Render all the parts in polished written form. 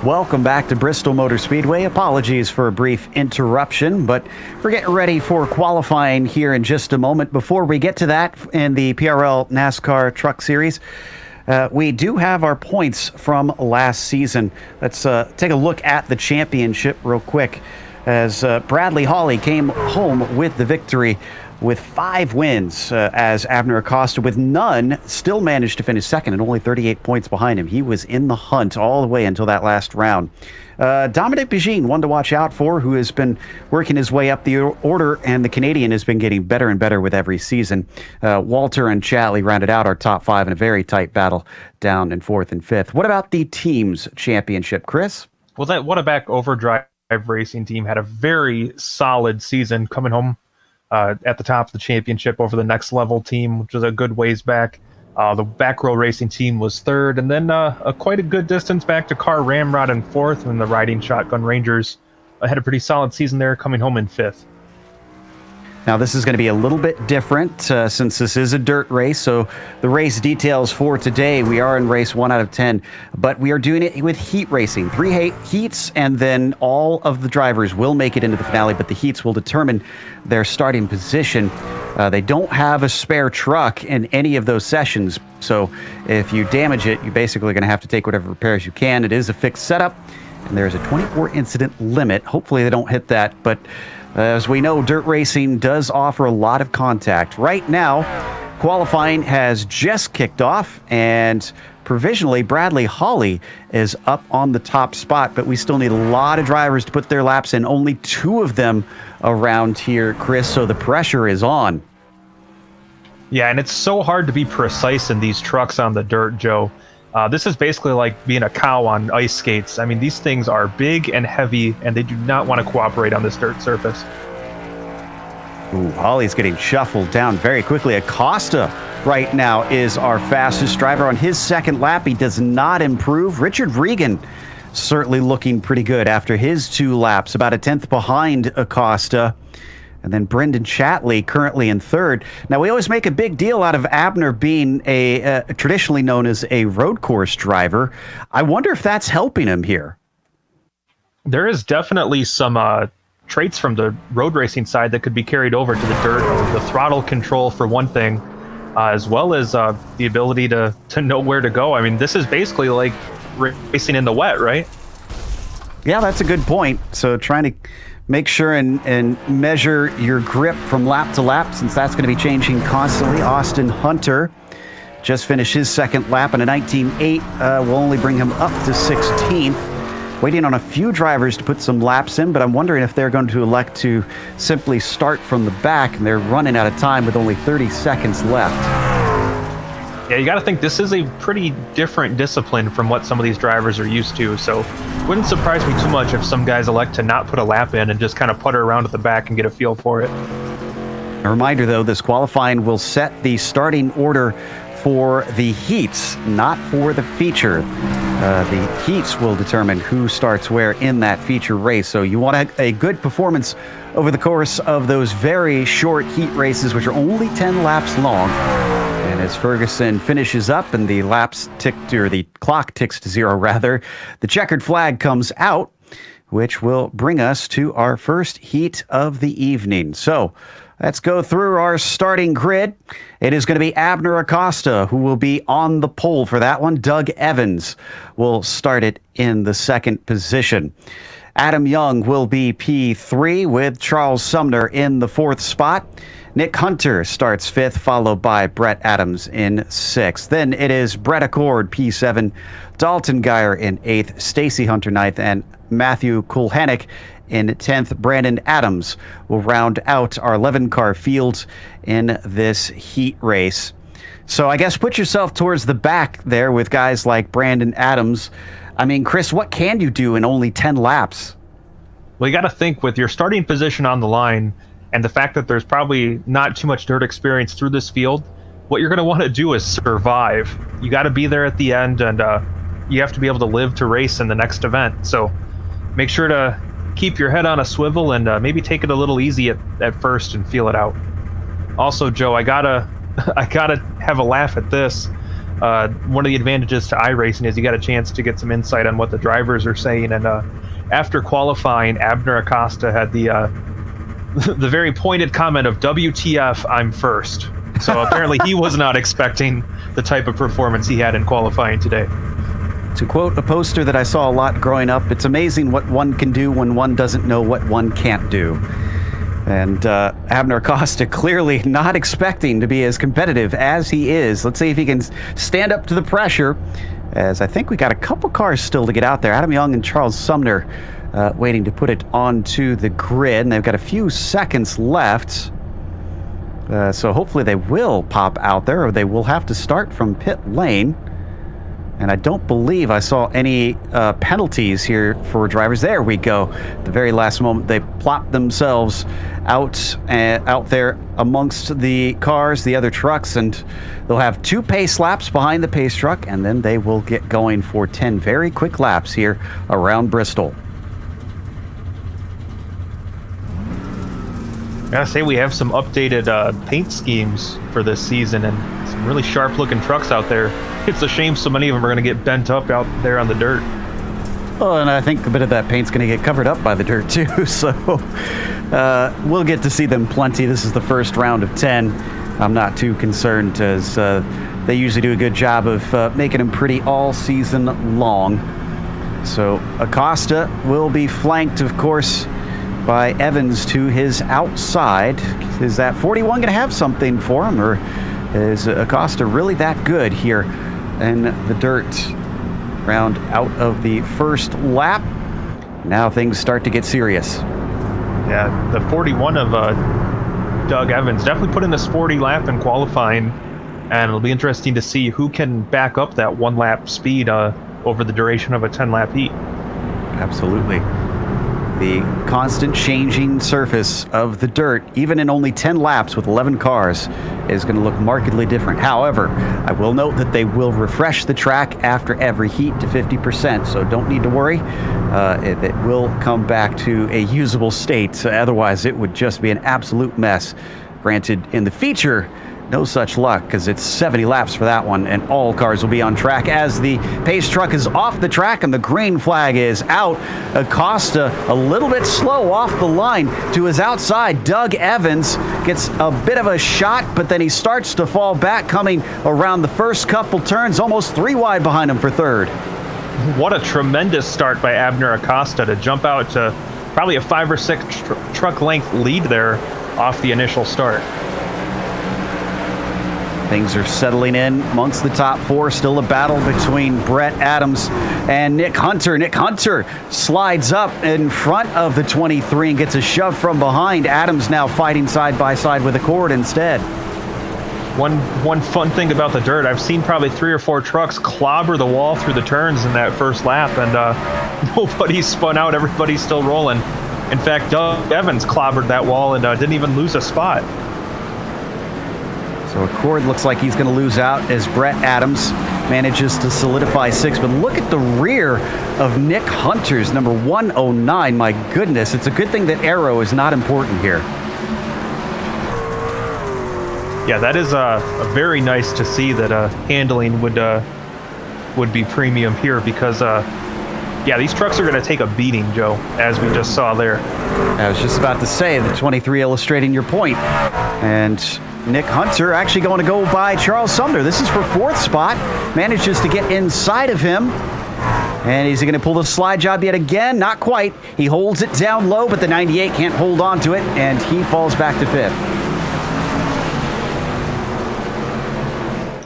Welcome back to Bristol Motor Speedway. Apologies for a brief interruption, but we're getting ready for qualifying here in just a moment. Before we get to that in the PRL NASCAR Truck Series, we do have our points from last season. Let's take a look at the championship real quick, as Bradley Hawley came home with the victory with 5 wins, as Abner Acosta, with none, still managed to finish second and only 38 points behind him. He was in the hunt all the way until that last round. Dominic Bigine, one to watch out for, who has been working his way up the order, and the Canadian has been getting better and better with every season. Walter and Chatley rounded out our top 5 in a very tight battle down in 4th and 5th. What about the team's championship, Chris? Well, that Whataback Overdrive Racing team had a very solid season, coming home at the top of the championship over the Next Level team, which was a good ways back. The Back Row Racing team was 3rd, and then quite a good distance back to Car Ramrod in 4th, and the Riding Shotgun Rangers had a pretty solid season there, coming home in 5th. Now, this is going to be a little bit different since this is a dirt race. So the race details for today, we are in race 1 out of 10, but we are doing it with heat racing. 3 heats, and then all of the drivers will make it into the finale, but the heats will determine their starting position. They don't have a spare truck in any of those sessions, so if you damage it, you're basically going to have to take whatever repairs you can. It is a fixed setup, and there's a 24 incident limit. Hopefully they don't hit that, but as we know, dirt racing does offer a lot of contact. Right now, qualifying has just kicked off, and provisionally Bradley Hawley is up on the top spot, but we still need a lot of drivers to put their laps in. Only 2 of them around here, Chris, so the pressure is on. Yeah, and it's so hard to be precise in these trucks on the dirt, Joe. This is basically like being a cow on ice skates. I mean, these things are big and heavy, and they do not want to cooperate on this dirt surface. Ooh, Hawley's getting shuffled down very quickly. Acosta right now is our fastest driver on his second lap. He does not improve. Richard Regan certainly looking pretty good after his 2 laps, about a 10th behind Acosta. And then Brendan Chatley currently in 3rd. Now, we always make a big deal out of Abner being a traditionally known as a road course driver. I wonder if that's helping him here. There is definitely some traits from the road racing side that could be carried over to the dirt. The throttle control, for one thing, as well as the ability to know where to go. I mean, this is basically like racing in the wet, right? Yeah, that's a good point. So trying to make sure and measure your grip from lap to lap, since that's going to be changing constantly. Austin Hunter just finished his second lap, and a 19.8 will only bring him up to 16th. Waiting on a few drivers to put some laps in, but I'm wondering if they're going to elect to simply start from the back, and they're running out of time with only 30 seconds left. Yeah, you got to think this is a pretty different discipline from what some of these drivers are used to, so it wouldn't surprise me too much if some guys elect to not put a lap in and just kind of putter around at the back and get a feel for it. A reminder, though, this qualifying will set the starting order for the heats, not for the feature. The heats will determine who starts where in that feature race, so you want a good performance over the course of those very short heat races, which are only 10 laps long. And as Ferguson finishes up and the clock ticks to 0 rather, the checkered flag comes out, which will bring us to our first heat of the evening. So let's go through our starting grid. It is going to be Abner Acosta who will be on the pole for that one. Doug Evans will start it in the 2nd position. Adam Young will be P3 with Charles Sumner in the 4th spot. Nick Hunter starts 5th, followed by Brett Adams in 6th. Then it is Brett Accord, P7, Dalton Geyer in 8th, Stacy Hunter 9th, and Matthew Kulhanek in 10th. Brandon Adams will round out our 11-car field in this heat race. So I guess put yourself towards the back there with guys like Brandon Adams. I mean, Chris, what can you do in only 10 laps? Well, you got to think with your starting position on the line, and the fact that there's probably not too much dirt experience through this field, what you're going to want to do is survive. You got to be there at the end, and you have to be able to live to race in the next event. So make sure to keep your head on a swivel and maybe take it a little easy at first and feel it out. Also, Joe, I gotta have a laugh at this. one of the advantages to iRacing is you got a chance to get some insight on what the drivers are saying. And after qualifying, Abner Acosta had the the very pointed comment of "WTF, I'm first." So apparently he was not expecting the type of performance he had in qualifying today. To quote a poster that I saw a lot growing up, it's amazing what one can do when one doesn't know what one can't do. And Abner Acosta clearly not expecting to be as competitive as he is. Let's see if he can stand up to the pressure, as I think we got a couple cars still to get out there. Adam Young and Charles Sumner waiting to put it onto the grid, and they've got a few seconds left. So hopefully they will pop out there, or they will have to start from pit lane. And I don't believe I saw any penalties here for drivers. There we go. The very last moment, they plopped themselves out there amongst the cars, the other trucks, and they'll have 2 pace laps behind the pace truck, and then they will get going for 10 very quick laps here around Bristol. I gotta say, we have some updated paint schemes for this season, and some really sharp-looking trucks out there. It's a shame so many of them are going to get bent up out there on the dirt. Oh, and I think a bit of that paint's going to get covered up by the dirt, too. So we'll get to see them plenty. This is the first round of 10. I'm not too concerned, as they usually do a good job of making them pretty all season long. So Acosta will be flanked, of course, by Evans to his outside. Is that 41 going to have something for him, or is Acosta really that good here in the dirt? Round out of the first lap. Now things start to get serious. Yeah, the 41 of Doug Evans definitely put in a sporty lap in qualifying, and it'll be interesting to see who can back up that 1 lap speed over the duration of a 10-lap heat. Absolutely. The constant changing surface of the dirt, even in only 10 laps with 11 cars, is going to look markedly different. However, I will note that they will refresh the track after every heat to 50%, so don't need to worry. It will come back to a usable state. Otherwise, it would just be an absolute mess. Granted, in the feature, no such luck, because it's 70 laps for that one, and all cars will be on track as the pace truck is off the track and the green flag is out. Acosta a little bit slow off the line to his outside. Doug Evans gets a bit of a shot, but then he starts to fall back, coming around the first couple turns, almost 3 wide behind him for third. What a tremendous start by Abner Acosta to jump out to probably a 5 or 6 truck length lead there off the initial start. Things are settling in amongst the top 4. Still a battle between Brett Adams and Nick Hunter. Nick Hunter slides up in front of the 23 and gets a shove from behind. Adams now fighting side by side with Accord instead. One fun thing about the dirt, I've seen probably 3 or 4 trucks clobber the wall through the turns in that first lap, and nobody spun out. Everybody's still rolling. In fact, Doug Evans clobbered that wall and didn't even lose a spot. So Accord looks like he's going to lose out as Brett Adams manages to solidify 6th. But look at the rear of Nick Hunter's number 109. My goodness, it's a good thing that aero is not important here. Yeah, that is very nice to see that handling would be premium here, because yeah, these trucks are going to take a beating, Joe, as we just saw there. I was just about to say, the 23 illustrating your point. And Nick Hunter actually going to go by Charles Sumner. This is for 4th spot. Manages to get inside of him. And is he going to pull the slide job yet again? Not quite. He holds it down low, but the 98 can't hold on to it, and he falls back to 5th.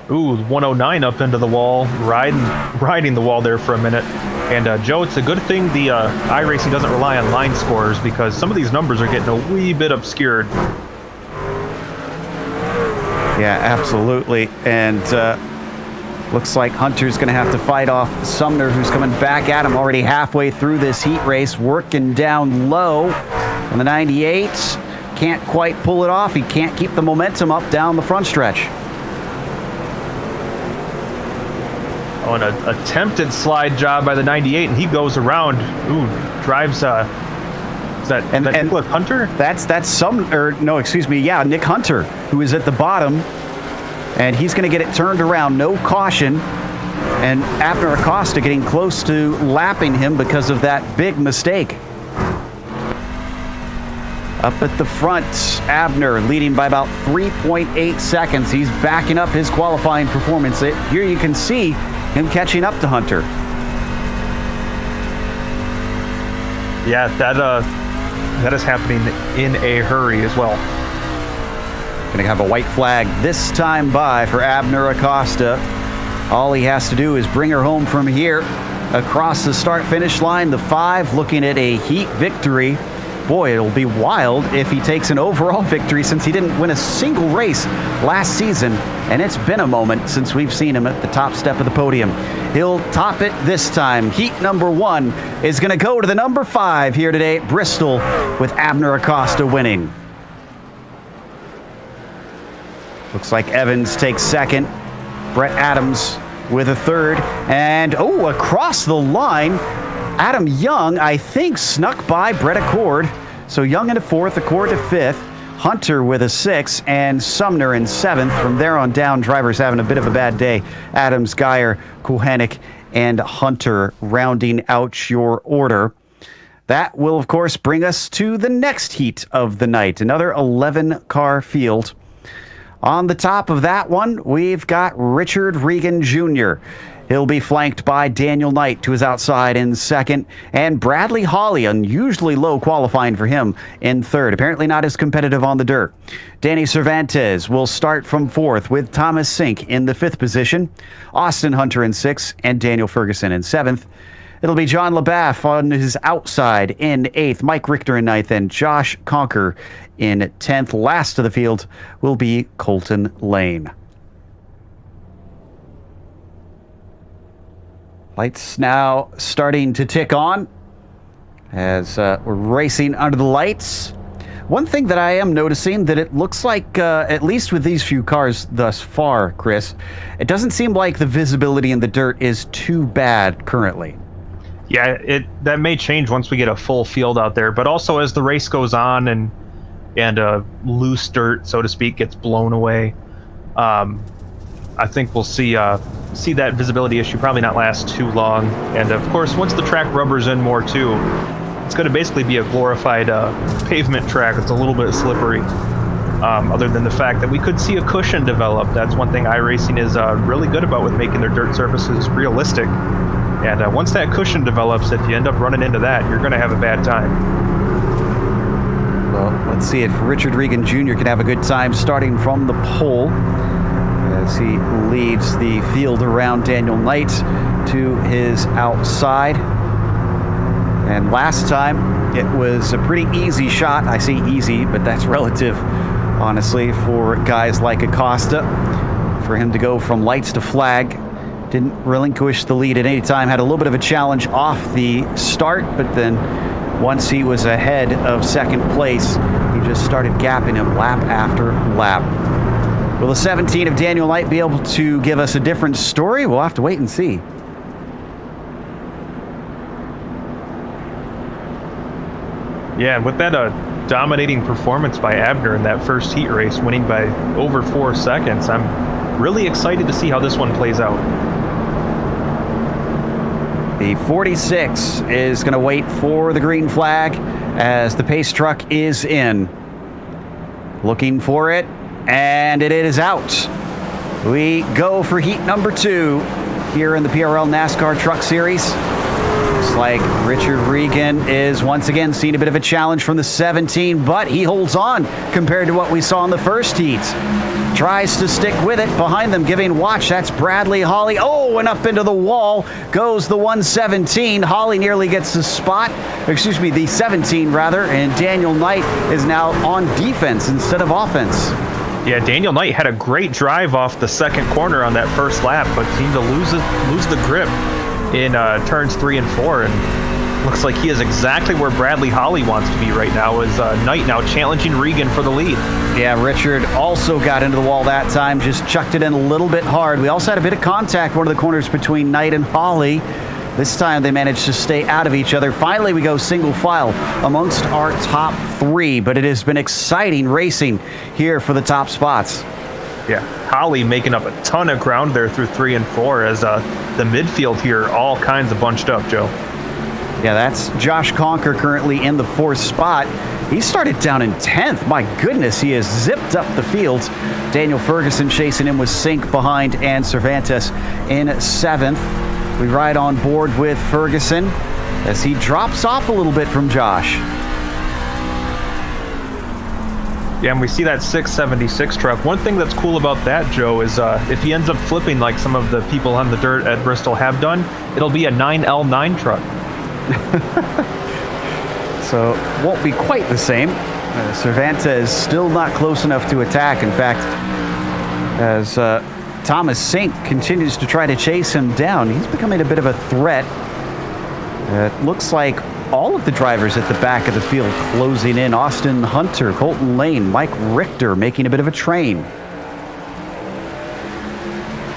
Ooh, 109 up into the wall, riding the wall there for a minute. And Joe, it's a good thing the iRacing doesn't rely on line scores, because some of these numbers are getting a wee bit obscured. Yeah, absolutely. And looks like Hunter's going to have to fight off Sumner, who's coming back at him already halfway through this heat race, working down low. And the 98 can't quite pull it off. He can't keep the momentum up down the front stretch. Oh, and a attempted slide job by the 98, and he goes around. Ooh, drives. Is that Nick Hunter? That's Nick Hunter, who is at the bottom. And he's going to get it turned around, no caution. And Abner Acosta getting close to lapping him because of that big mistake. Up at the front, Abner leading by about 3.8 seconds. He's backing up his qualifying performance. Here you can see him catching up to Hunter. Yeah, that is happening in a hurry as well. Going to have a white flag this time by for Abner Acosta. All he has to do is bring her home from here across the start-finish line. The 5 looking at a heat victory. Boy, it'll be wild if he takes an overall victory since he didn't win a single race last season. And it's been a moment since we've seen him at the top step of the podium. He'll top it this time. Heat number 1 is going to go to the number 5 here today at Bristol with Abner Acosta winning. Looks like Evans takes second. Brett Adams with a third. And, across the line, Adam Young, I think, snuck by Brett Accord. So Young in a 4th, Accord to 5th, Hunter with a 6th, and Sumner in 7th. From there on down, drivers having a bit of a bad day. Adams, Geyer, Kuhanik, and Hunter rounding out your order. That will, of course, bring us to the next heat of the night, another 11-car field. On the top of that one, we've got Richard Regan Jr. He'll be flanked by Daniel Knight to his outside in 2nd, and Bradley Hawley, unusually low qualifying for him, in 3rd. Apparently not as competitive on the dirt. Danny Cervantes will start from 4th with Thomas Sink in the 5th position, Austin Hunter in 6th, and Daniel Ferguson in 7th. It'll be John LaBaff on his outside in 8th, Mike Richter in 9th, and Josh Conker in 10th. Last of the field will be Colton Lane. Lights now starting to tick on as we're racing under the lights. One thing that I am noticing that it looks like, at least with these few cars thus far, Chris, it doesn't seem like the visibility in the dirt is too bad currently. Yeah, that may change once we get a full field out there, but also as the race goes on and loose dirt, so to speak, gets blown away, I think we'll see that visibility issue probably not last too long. And of course, once the track rubbers in more too, it's going to basically be a glorified pavement track. It's a little bit slippery. Other than the fact that we could see a cushion develop. That's one thing iRacing is really good about with making their dirt surfaces realistic. And once that cushion develops, if you end up running into that, you're going to have a bad time. Well, let's see if Richard Regan Jr. can have a good time starting from the pole as he leads the field around Daniel Knight to his outside. And last time, it was a pretty easy shot. I say easy, but that's relative, honestly, for guys like Acosta. For him to go from lights to flag, didn't relinquish the lead at any time, had a little bit of a challenge off the start, but then once he was ahead of 2nd place, he just started gapping him lap after lap. Will the 17 of Daniel Knight be able to give us a different story? We'll have to wait and see. Yeah, with that dominating performance by Abner in that first heat race, winning by over 4 seconds, I'm really excited to see how this one plays out. The 46 is going to wait for the green flag as the pace truck is in. Looking for it, and it is out. We go for heat number 2 here in the PRL NASCAR Truck Series. Looks like Richard Regan is once again seeing a bit of a challenge from the 17, but he holds on compared to what we saw in the first heat. Tries to stick with it. Behind them giving watch. That's Bradley Hawley. Oh, and up into the wall goes the 117. Hawley nearly gets the spot. Excuse me, the 17 rather. And Daniel Knight is now on defense instead of offense. Yeah, Daniel Knight had a great drive off the 2nd corner on that first lap, but seemed to lose the grip in turns 3 and 4. And looks like he is exactly where Bradley Hawley wants to be right now, as Knight now challenging Regan for the lead. Yeah, Richard also got into the wall that time, just chucked it in a little bit hard. We also had a bit of contact, one of the corners between Knight and Hawley. This time they managed to stay out of each other. Finally, we go single file amongst our top 3, but it has been exciting racing here for the top spots. Yeah, Holly making up a ton of ground there through 3 and 4 as the midfield here all kinds of bunched up, Joe. Yeah, that's Josh Conker currently in the 4th spot. He started down in 10th. My goodness, he has zipped up the field. Daniel Ferguson chasing him with Sink behind and Cervantes in 7th. We ride on board with Ferguson as he drops off a little bit from Josh. Yeah, and we see that 676 truck. One thing that's cool about that, Joe, is if he ends up flipping like some of the people on the dirt at Bristol have done, it'll be a 9L9 truck. So won't be quite the same. Cervantes still not close enough to attack. In fact, as Thomas Sink continues to try to chase him down, he's becoming a bit of a threat. It looks like all of the drivers at the back of the field closing in. Austin Hunter, Colton Lane, Mike Richter making a bit of a train.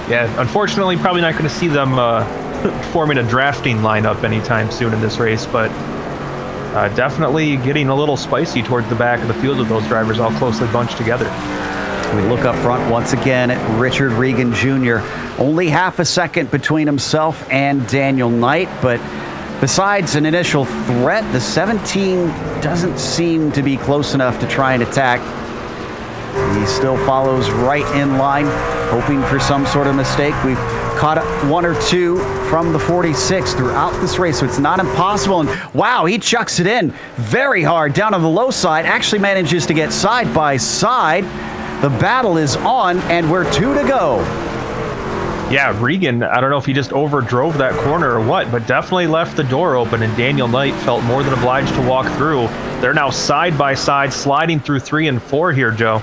Yeah, unfortunately, probably not going to see them forming a drafting lineup anytime soon in this race, but definitely getting a little spicy towards the back of the field with those drivers all closely bunched together. We look up front once again at Richard Regan Jr. Only half a second between himself and Daniel Knight, but besides an initial threat, the 17 doesn't seem to be close enough to try and attack. He still follows right in line, hoping for some sort of mistake. We've caught up 1 or 2 from the 46 throughout this race, so it's not impossible. And wow, he chucks it in very hard down on the low side, actually manages to get side by side. The battle is on, and we're 2 to go. Yeah, Regan, I don't know if he just overdrove that corner or what, but definitely left the door open, and Daniel Knight felt more than obliged to walk through. They're now side by side, sliding through 3 and 4 here, Joe.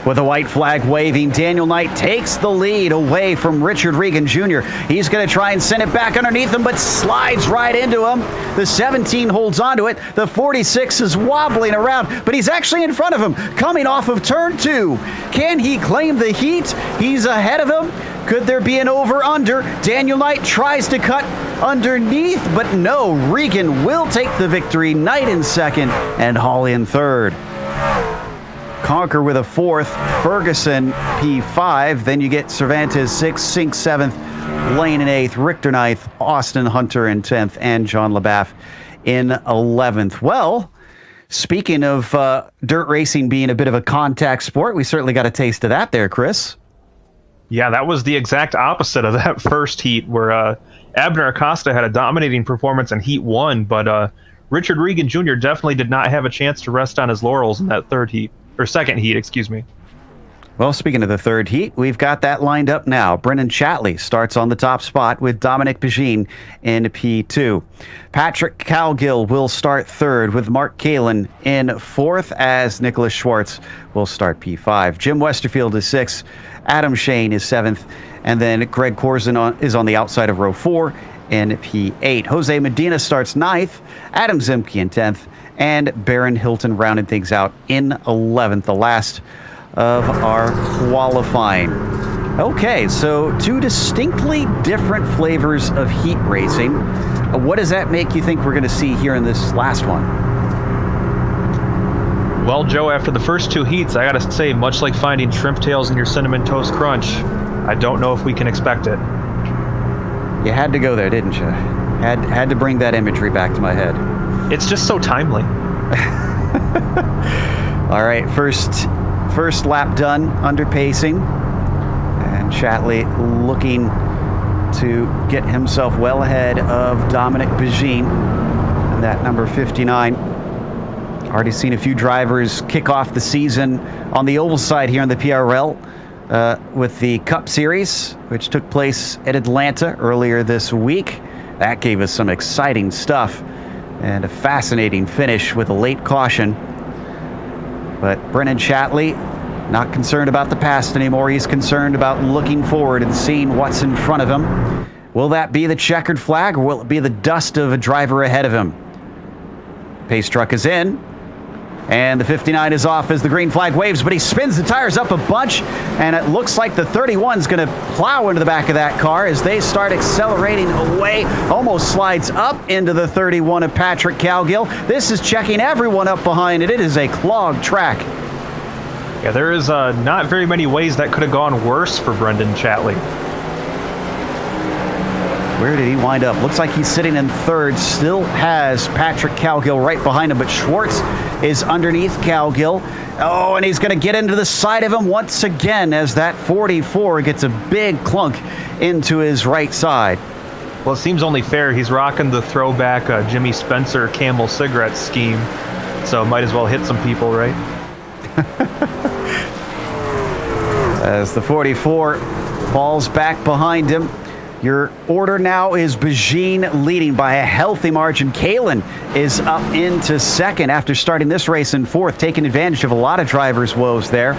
With a white flag waving, Daniel Knight takes the lead away from Richard Regan Jr. He's going to try and send it back underneath him, but slides right into him. The 17 holds onto it. The 46 is wobbling around, but he's actually in front of him, coming off of turn 2. Can he claim the heat? He's ahead of him. Could there be an over-under? Daniel Knight tries to cut underneath, but no. Regan will take the victory. Knight in second and Hall in third. Conker with a 4th, Ferguson P5, then you get Cervantes 6th, Sink 7th, Lane in 8th, Richter 9th, Austin Hunter in 10th, and John LaBaffe in 11th. Well, speaking of dirt racing being a bit of a contact sport, we certainly got a taste of that there, Chris. Yeah, that was the exact opposite of that first heat where Abner Acosta had a dominating performance in Heat 1, but Richard Regan Jr. definitely did not have a chance to rest on his laurels in that second heat, excuse me. Well, speaking of the third heat, we've got that lined up now. Brennan Chatley starts on the top spot with Dominic Pagine in P2. Patrick Calgill will start third with Mark Kalin in 4th as Nicholas Schwartz will start P5. Jim Westerfield is 6th. Adam Shane is 7th. And then Greg Corzin is on the outside of row 4 in P8. Jose Medina starts 9th. Adam Zimke in 10th. And Baron Hilton rounded things out in 11th, the last of our qualifying. Okay, so 2 distinctly different flavors of heat racing. What does that make you think we're going to see here in this last one? Well, Joe, after the first 2 heats, I got to say, much like finding shrimp tails in your Cinnamon Toast Crunch, I don't know if we can expect it. You had to go there, didn't you? Had to bring that imagery back to my head. It's just so timely. All right, first lap done under pacing. And Chatley looking to get himself well ahead of Dominic Pagine. And that number 59. Already seen a few drivers kick off the season on the oval side here in the PRL with the Cup Series, which took place at Atlanta earlier this week. That gave us some exciting stuff. And a fascinating finish with a late caution. But Brennan Chatley, not concerned about the past anymore. He's concerned about looking forward and seeing what's in front of him. Will that be the checkered flag, or will it be the dust of a driver ahead of him? Pace truck is in. And the 59 is off as the green flag waves, but he spins the tires up a bunch, and it looks like the 31's going to plow into the back of that car as they start accelerating away. Almost slides up into the 31 of Patrick Calgill. This is checking everyone up behind it. It is a clogged track. Yeah, there is not very many ways that could have gone worse for Brendan Chatley. Where did he wind up? Looks like he's sitting in third. Still has Patrick Cowgill right behind him, but Schwartz is underneath Cowgill. Oh, and he's going to get into the side of him once again as that 44 gets a big clunk into his right side. Well, it seems only fair. He's rocking the throwback Jimmy Spencer Camel cigarette scheme, so might as well hit some people, right? As the 44 falls back behind him. Your order now is Bajin leading by a healthy margin. Kalen is up into second after starting this race in fourth, taking advantage of a lot of drivers' woes there.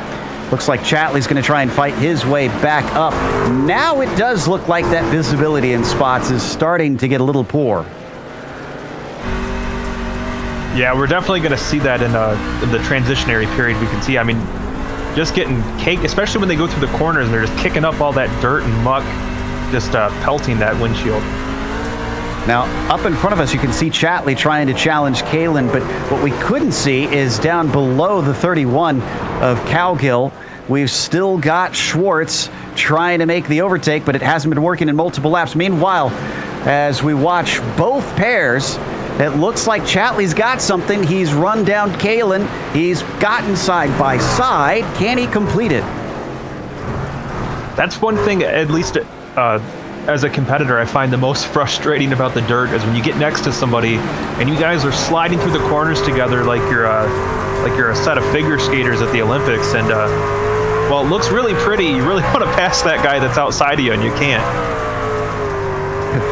Looks like Chatley's going to try and fight his way back up. Now it does look like that visibility in spots is starting to get a little poor. Yeah, we're definitely going to see that in the transitionary period. We can see, I mean, just getting cake, especially when they go through the corners and they're just kicking up all that dirt and muck, just pelting that windshield. Now, up in front of us, you can see Chatley trying to challenge Kalen, but what we couldn't see is down below the 31 of Cowgill. We've still got Schwartz trying to make the overtake, but it hasn't been working in multiple laps. Meanwhile, as we watch both pairs, it looks like Chatley's got something. He's run down Kalen. He's gotten side by side. Can he complete it? That's one thing, at least as a competitor, I find the most frustrating about the dirt is when you get next to somebody and you guys are sliding through the corners together like you're a set of figure skaters at the Olympics, and well, it looks really pretty. You really want to pass that guy that's outside of you, and you can't.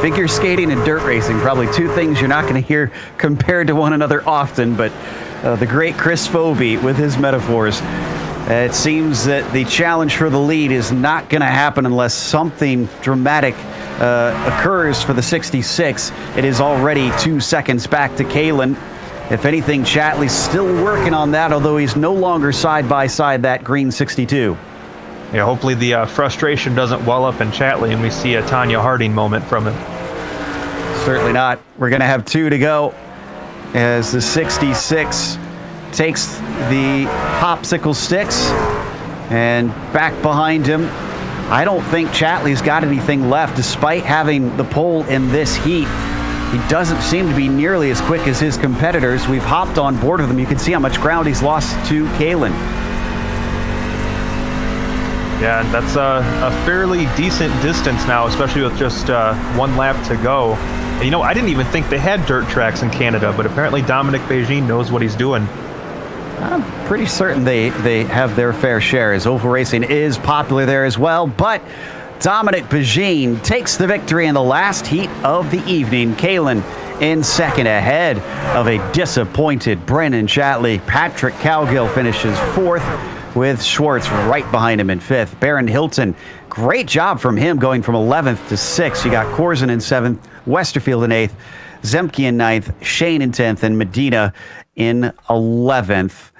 Figure skating and dirt racing, probably two things you're not going to hear compared to one another often, but the great Chris Foby with his metaphors. It seems that the challenge for the lead is not going to happen unless something dramatic occurs for the 66. It is already 2 seconds back to Kalen. If anything, Chatley's still working on that, although he's no longer side by side that green 62. Yeah, hopefully the frustration doesn't well up in Chatley and we see a Tanya Harding moment from him. Certainly not. We're going to have 2 to go as the 66 takes the popsicle sticks and back behind him. I don't think Chatley's got anything left despite having the pole in this heat. He doesn't seem to be nearly as quick as his competitors. We've hopped on board with him. You can see how much ground he's lost to Kalen. Yeah, that's a fairly decent distance now, especially with just 1 lap to go. And, you know, I didn't even think they had dirt tracks in Canada, but apparently Dominic Beijing knows what he's doing. I'm pretty certain they have their fair share, as oval racing is popular there as well. But Dominic Beijing takes the victory in the last heat of the evening. Kalen in second ahead of a disappointed Brendan Chatley. Patrick Cowgill finishes fourth with Schwartz right behind him in fifth. Baron Hilton, great job from him going from 11th to 6th. You got Corzin in 7th, Westerfield in 8th, Zemke in 9th, Shane in 10th, and Medina in 11th.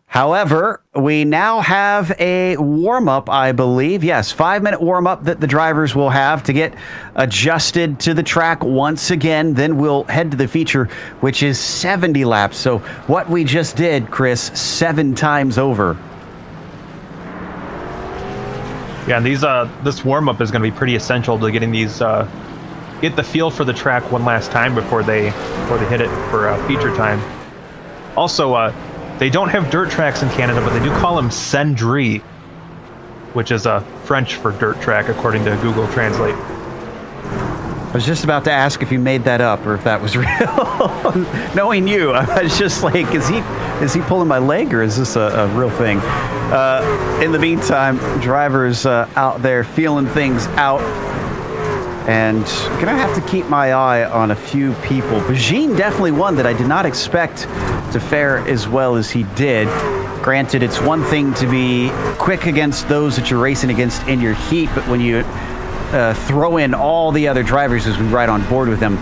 However, we now have a warm-up, I believe. Yes, 5-minute warm-up that the drivers will have to get adjusted to the track once again. Then we'll head to the feature, which is 70 laps. So what we just did, Chris, 7 times over. Yeah, and this warm-up is going to be pretty essential to getting these get the feel for the track one last time before they hit it for feature time. Also, they don't have dirt tracks in Canada, but they do call them cendrées, which is French for dirt track, according to Google Translate. I was just about to ask if you made that up or if that was real. Knowing you, I was just like, is he pulling my leg or is this a real thing? In the meantime, drivers out there feeling things out. And gonna have to keep my eye on a few people. Bajin definitely one that I did not expect to fare as well as he did. Granted, it's one thing to be quick against those that you're racing against in your heat, but when you throw in all the other drivers as we ride on board with them,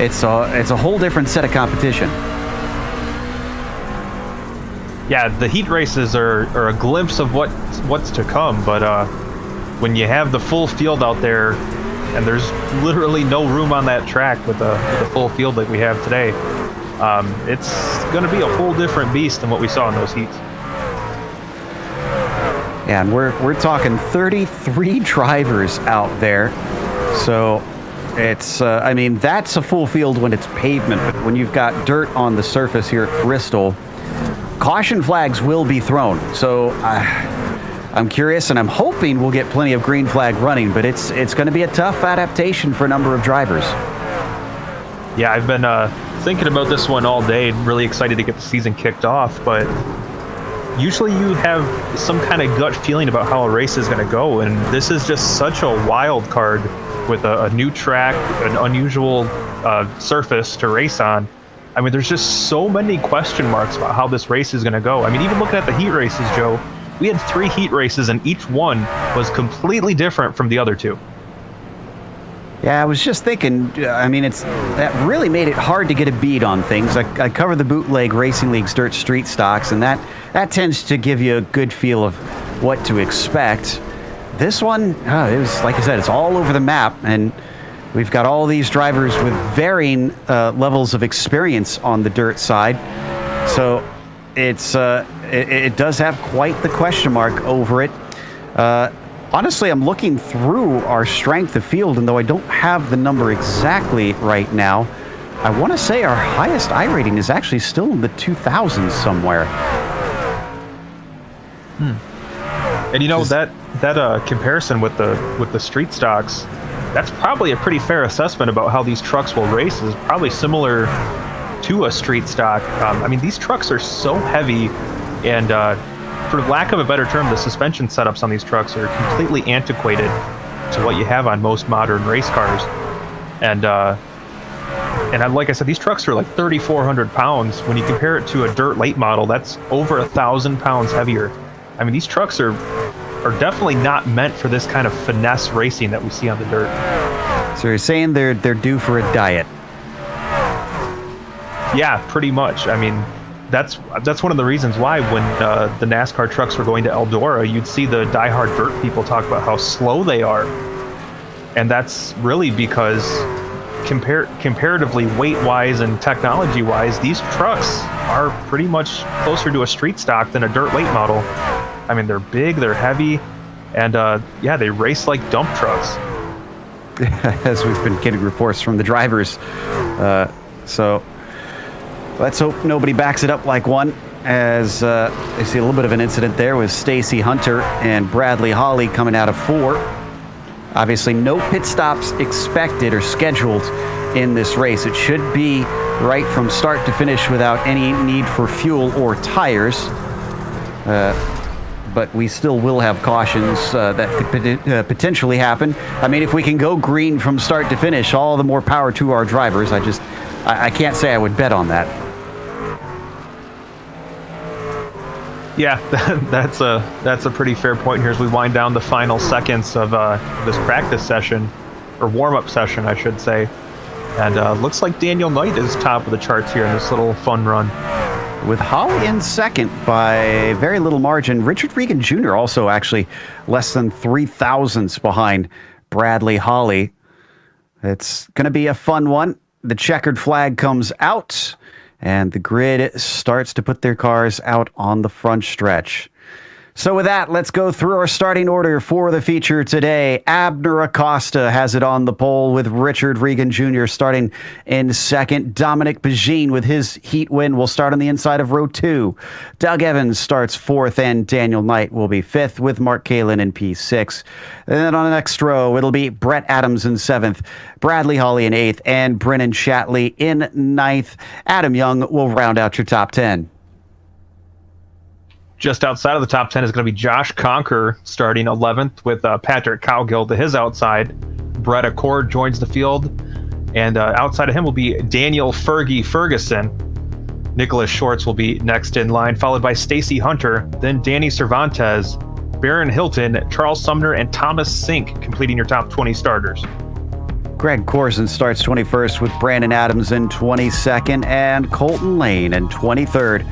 it's a whole different set of competition. Yeah, the heat races are a glimpse of what's to come, but when you have the full field out there, and there's literally no room on that track with the full field like we have today, it's going to be a whole different beast than what we saw in those heats. Yeah, and we're talking 33 drivers out there. So it's, I mean, that's a full field when it's pavement, but when you've got dirt on the surface here at Bristol, caution flags will be thrown. So I'm curious, and I'm hoping we'll get plenty of green flag running, but it's going to be a tough adaptation for a number of drivers. Yeah, I've been thinking about this one all day, really excited to get the season kicked off, but usually you have some kind of gut feeling about how a race is going to go, and this is just such a wild card with a new track, an unusual surface to race on. I mean, there's just so many question marks about how this race is going to go. I mean, even looking at the heat races, Joe, we had 3 heat races, and each one was completely different from the other 2. Yeah, I was just thinking, I mean, that really made it hard to get a beat on things. I cover the Bootleg Racing League's dirt street stocks, and that tends to give you a good feel of what to expect. This one, it was, like I said, it's all over the map, and we've got all these drivers with varying levels of experience on the dirt side. So it does have quite the question mark over it. Honestly, I'm looking through our strength of field, and though I don't have the number exactly right now, I want to say our highest I rating is actually still in the 2000s somewhere. And you know, that comparison with the street stocks, that's probably a pretty fair assessment about how these trucks will race. Is probably similar to a street stock. I mean, these trucks are so heavy, and for lack of a better term, the suspension setups on these trucks are completely antiquated to what you have on most modern race cars. And like I said, these trucks are like 3,400 pounds. When you compare it to a dirt late model, that's over 1,000 pounds heavier. I mean, these trucks are definitely not meant for this kind of finesse racing that we see on the dirt. So you're saying they're due for a diet? Yeah, pretty much. I mean, that's one of the reasons why when the NASCAR trucks were going to Eldora, you'd see the diehard dirt people talk about how slow they are. And that's really because comparatively weight-wise and technology-wise, these trucks are pretty much closer to a street stock than a dirt late model. I mean, they're big, they're heavy, and yeah, they race like dump trucks. As we've been getting reports from the drivers. So let's hope nobody backs it up like one, as I see a little bit of an incident there with Stacy Hunter and Bradley Holly coming out of 4. Obviously, no pit stops expected or scheduled in this race. It should be right from start to finish without any need for fuel or tires. But we still will have cautions that could potentially happen. I mean, if we can go green from start to finish, all the more power to our drivers. I can't say I would bet on that. Yeah, that's a pretty fair point here as we wind down the final seconds of this practice session, or warm-up session, I should say. And looks like Daniel Knight is top of the charts here in this little fun run. With Holly in second by very little margin. Richard Regan Jr. also actually less than 3 thousandths behind Bradley Holly. It's going to be a fun one. The checkered flag comes out, and the grid starts to put their cars out on the front stretch. So with that, let's go through our starting order for the feature today. Abner Acosta has it on the pole with Richard Regan Jr. starting in second. Dominic Pagine with his heat win will start on the inside of row 2. Doug Evans starts 4th, and Daniel Knight will be 5th with Mark Kalin in P6. And then on the next row, it'll be Brett Adams in 7th, Bradley Holly in 8th, and Brennan Shatley in 9th. Adam Young will round out your top 10. Just outside of the top 10 is going to be Josh Conker starting 11th with Patrick Cowgill to his outside. Brett Accord joins the field, and outside of him will be Daniel Fergie Ferguson. Nicholas Shorts will be next in line, followed by Stacy Hunter, then Danny Cervantes, Barron Hilton, Charles Sumner, and Thomas Sink completing your top 20 starters. Greg Corson starts 21st with Brandon Adams in 22nd and Colton Lane in 23rd.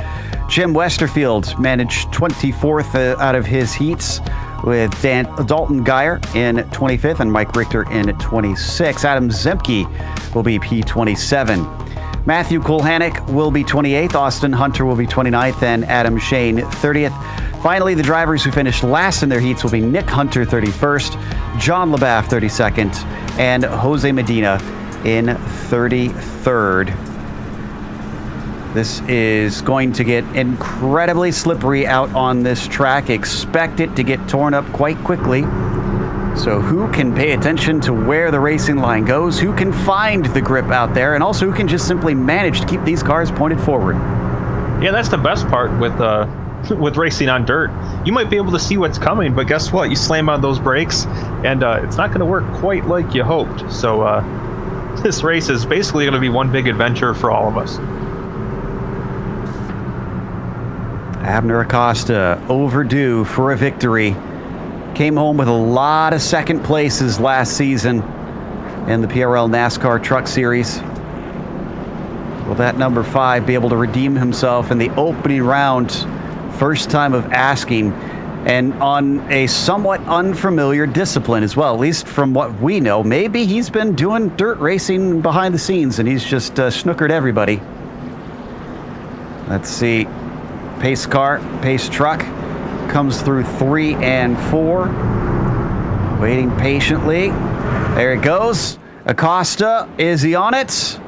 Jim Westerfield managed 24th out of his heats with Dalton Geyer in 25th and Mike Richter in 26th. Adam Zemke will be P27. Matthew Kulhanek will be 28th. Austin Hunter will be 29th and Adam Shane 30th. Finally, the drivers who finished last in their heats will be Nick Hunter 31st, John LaBaffe 32nd, and Jose Medina in 33rd. This is going to get incredibly slippery out on this track. Expect it to get torn up quite quickly. So who can pay attention to where the racing line goes, who can find the grip out there, and also who can just simply manage to keep these cars pointed forward. Yeah, that's the best part with racing on dirt. You might be able to see what's coming, but guess what? You slam on those brakes, and it's not going to work quite like you hoped. So this race is basically going to be one big adventure for all of us. Abner Acosta, overdue for a victory. Came home with a lot of second places last season in the PRL NASCAR Truck Series. Will that number 5 be able to redeem himself in the opening round? First time of asking, and on a somewhat unfamiliar discipline as well, at least from what we know. Maybe he's been doing dirt racing behind the scenes and he's just snookered everybody. Let's see. Pace car, pace truck comes through 3 and 4. Waiting patiently. There it goes. Acosta, is he on it?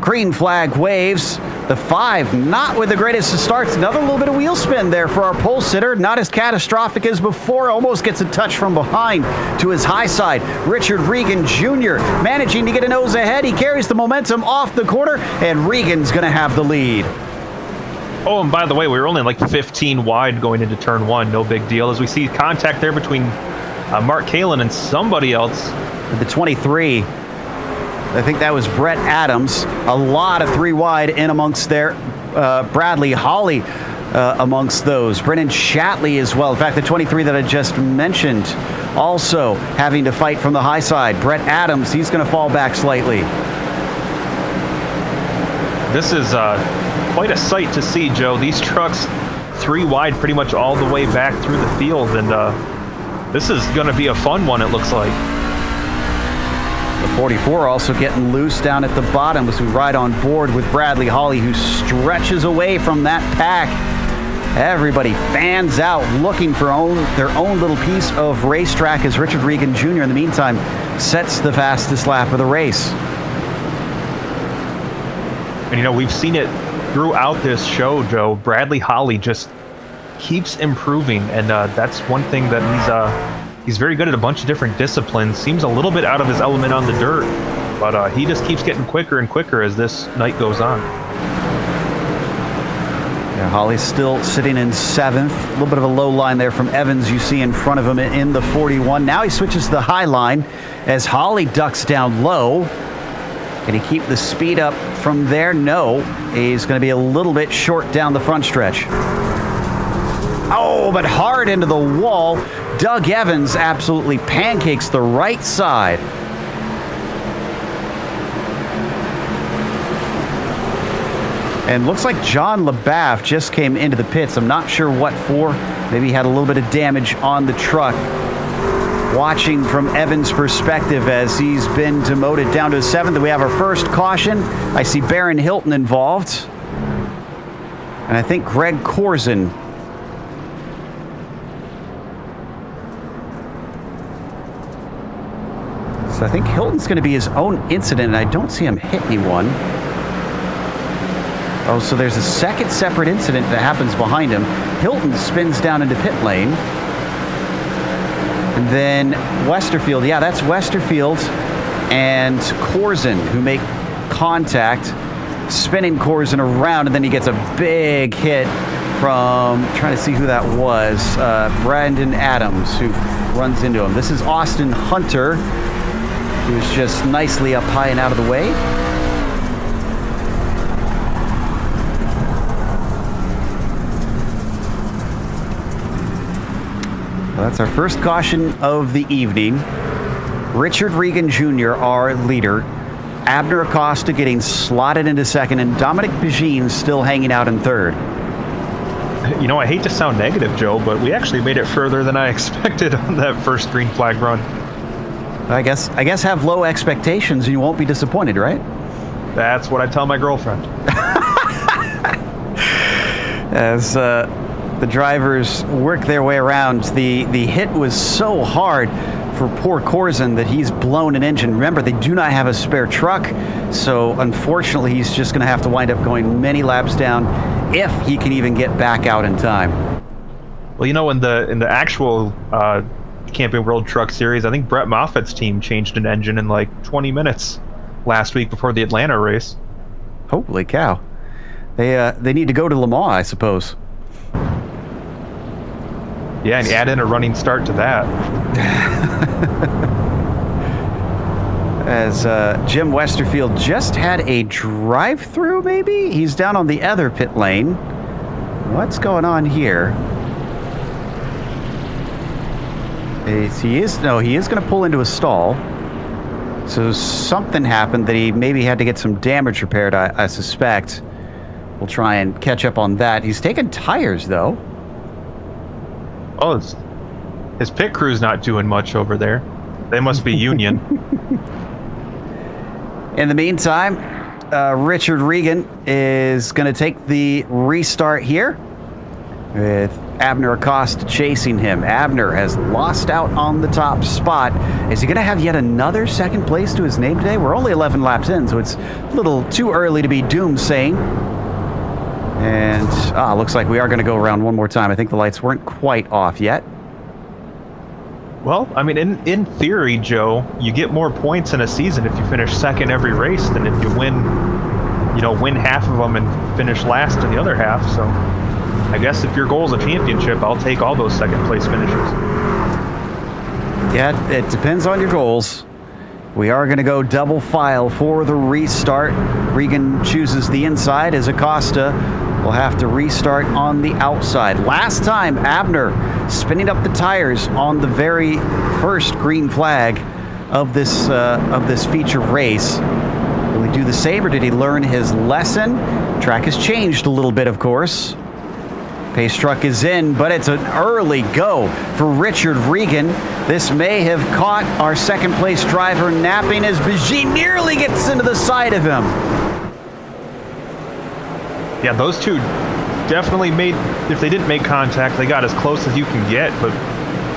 Green flag waves. The 5, not with the greatest of starts. Another little bit of wheel spin there for our pole sitter. Not as catastrophic as before. Almost gets a touch from behind to his high side. Richard Regan Jr. managing to get a nose ahead. He carries the momentum off the corner, and Regan's going to have the lead. Oh, and by the way, we were only like 15 wide going into turn 1. No big deal. As we see contact there between Mark Kalin and somebody else. The 23. I think that was Brett Adams. A lot of 3 wide in amongst there. Bradley Hawley amongst those. Brennan Shatley as well. In fact, the 23 that I just mentioned also having to fight from the high side. Brett Adams, he's going to fall back slightly. This is quite a sight to see, Joe. These trucks 3 wide pretty much all the way back through the field, and this is going to be a fun one, it looks like. The 44 also getting loose down at the bottom as we ride on board with Bradley Hawley, who stretches away from that pack. Everybody fans out looking for their own little piece of racetrack as Richard Regan Jr. in the meantime sets the fastest lap of the race. And, you know, we've seen it throughout this show, Joe. Bradley Hawley just keeps improving, and that's one thing that he's very good at a bunch of different disciplines. Seems a little bit out of his element on the dirt, but he just keeps getting quicker and quicker as this night goes on. Yeah, Hawley's still sitting in 7th. A little bit of a low line there from Evans you see in front of him in the 41. Now he switches to the high line as Hawley ducks down low. Can he keep the speed up from there? No. He's going to be a little bit short down the front stretch. Oh, but hard into the wall. Doug Evans absolutely pancakes the right side. And looks like John LaBaffe just came into the pits. I'm not sure what for. Maybe he had a little bit of damage on the truck. Watching from Evans' perspective as he's been demoted down to 7th. We have our first caution. I see Baron Hilton involved. And I think Greg Corzin. So I think Hilton's going to be his own incident, and I don't see him hit anyone. Oh, so there's a second separate incident that happens behind him. Hilton spins down into pit lane. And then Westerfield, yeah, that's Westerfield and Corzin who make contact, spinning Corzin around, and then he gets a big hit from, trying to see who that was, Brandon Adams, who runs into him. This is Austin Hunter, who's just nicely up high and out of the way. Well, that's our first caution of the evening. Richard Regan Jr., our leader. Abner Acosta getting slotted into 2nd, and Dominic Pagine still hanging out in 3rd. You know, I hate to sound negative, Joe, but we actually made it further than I expected on that first green flag run. I guess have low expectations and you won't be disappointed, right? That's what I tell my girlfriend. As the drivers work their way around. The hit was so hard for poor Corzin that he's blown an engine. Remember, they do not have a spare truck, so unfortunately he's just going to have to wind up going many laps down if he can even get back out in time. Well, you know, in the actual Camping World Truck Series, I think Brett Moffitt's team changed an engine in like 20 minutes last week before the Atlanta race. Holy cow. They need to go to Le Mans, I suppose. Yeah, and add in a running start to that. As Jim Westerfield just had a drive-through, maybe? He's down on the other pit lane. What's going on here? He is going to pull into a stall. So something happened that he maybe had to get some damage repaired, I suspect. We'll try and catch up on that. He's taking tires, though. Oh, his pit crew's not doing much over there. They must be union. In the meantime, Richard Regan is going to take the restart here with Abner Acosta chasing him. Abner has lost out on the top spot. Is he going to have yet another second place to his name today? We're only 11 laps in, so it's a little too early to be doomsaying. And looks like we are going to go around one more time. I think the lights weren't quite off yet. Well, I mean, in theory, Joe, you get more points in a season if you finish second every race than if you win half of them and finish last in the other half. So I guess if your goal is a championship, I'll take all those second place finishes. Yeah, it depends on your goals. We are going to go double file for the restart. Regan chooses the inside as Acosta will have to restart on the outside. Last time, Abner spinning up the tires on the very first green flag of this feature race. Will he do the same, or did he learn his lesson? Track has changed a little bit, of course. Pace truck is in, but it's an early go for Richard Regan. This may have caught our second place driver napping as Bijin nearly gets into the side of him. Yeah, those two definitely made, if they didn't make contact, they got as close as you can get, but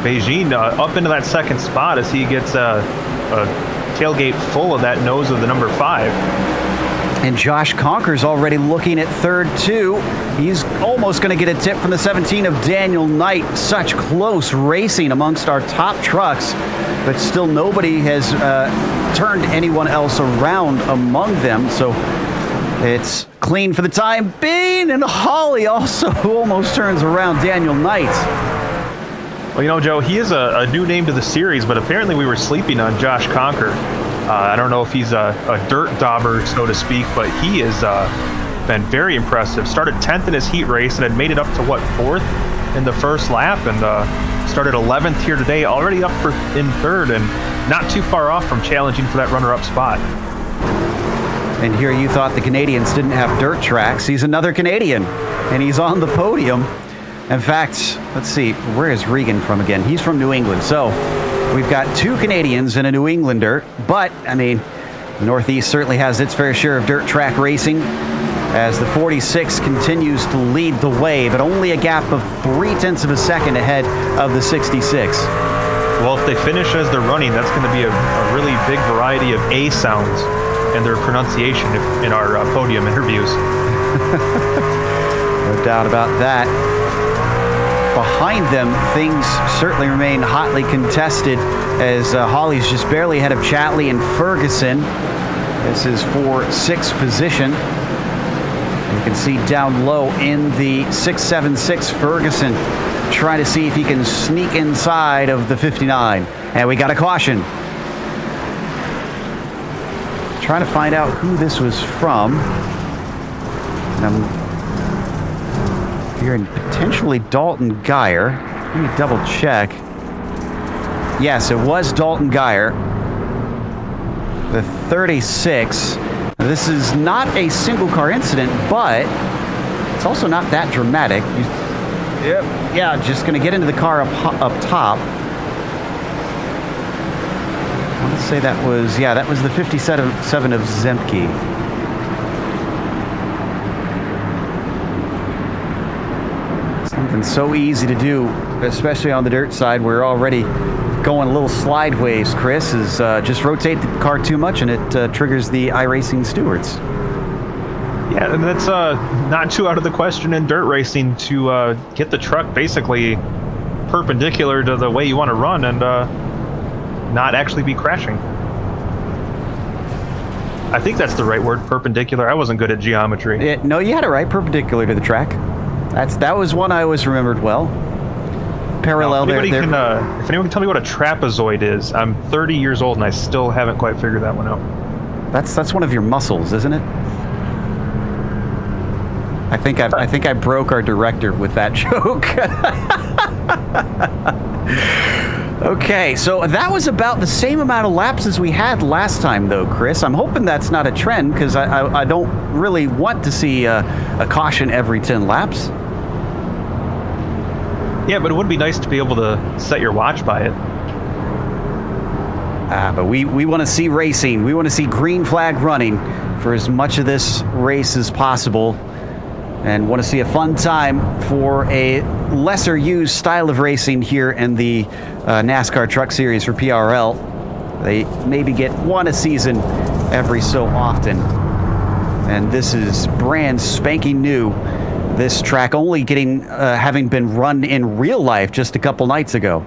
Beijing up into that second spot as he gets a tailgate full of that nose of the number 5. And Josh Conker's already looking at third, too. He's almost going to get a tip from the 17 of Daniel Knight. Such close racing amongst our top trucks, but still nobody has turned anyone else around among them. So it's clean for the time being, and Holly also almost turns around Daniel Knight. Well, you know, Joe, he is a new name to the series, but apparently we were sleeping on Josh Conker. I don't know if he's a dirt dauber, so to speak, but he has been very impressive. Started 10th in his heat race and had made it up to, 4th in the first lap, and started 11th here today, already up in third, and not too far off from challenging for that runner-up spot. And here you thought the Canadians didn't have dirt tracks. He's another Canadian, and he's on the podium. In fact, let's see, where is Regan from again? He's from New England. So we've got 2 Canadians and a New Englander, but, I mean, the Northeast certainly has its fair share of dirt track racing as the 46 continues to lead the way, but only a gap of 0.3 of a second ahead of the 66. Well, if they finish as they're running, that's going to be a really big variety of A sounds and their pronunciation in our podium interviews. No doubt about that. Behind them, things certainly remain hotly contested as Holly's just barely ahead of Chatley and Ferguson. This is for 6th position. You can see down low in the 676 Ferguson trying to see if he can sneak inside of the 59. And we got a caution. Trying to find out who this was from. And I'm hearing potentially Dalton Geyer. Let me double check. Yes, it was Dalton Geyer. The 36. Now, this is not a single car incident, but it's also not that dramatic. Yeah, just going to get into the car up top. I want to say that was the 57 of Zemke. Something so easy to do, especially on the dirt side. We're already going a little sideways, Chris, is just rotate the car too much and it triggers the iRacing stewards. Yeah, and that's not too out of the question in dirt racing to get the truck basically perpendicular to the way you want to run and not actually be crashing. I think that's the right word, perpendicular. I wasn't good at geometry. No, you had it right, perpendicular to the track. That was one I always remembered well. Parallel if anyone can tell me what a trapezoid is, I'm 30 years old and I still haven't quite figured that one out. That's one of your muscles, isn't it? I think I broke our director with that joke. Okay, so that was about the same amount of laps as we had last time, though, Chris. I'm hoping that's not a trend because I don't really want to see a caution every 10 laps. Yeah, but it would be nice to be able to set your watch by it. But we want to see racing. We want to see green flag running for as much of this race as possible. And want to see a fun time for a lesser used style of racing here in the NASCAR Truck Series for PRL. They maybe get one a season every so often. And this is brand spanking new. This track only having been run in real life just a couple nights ago.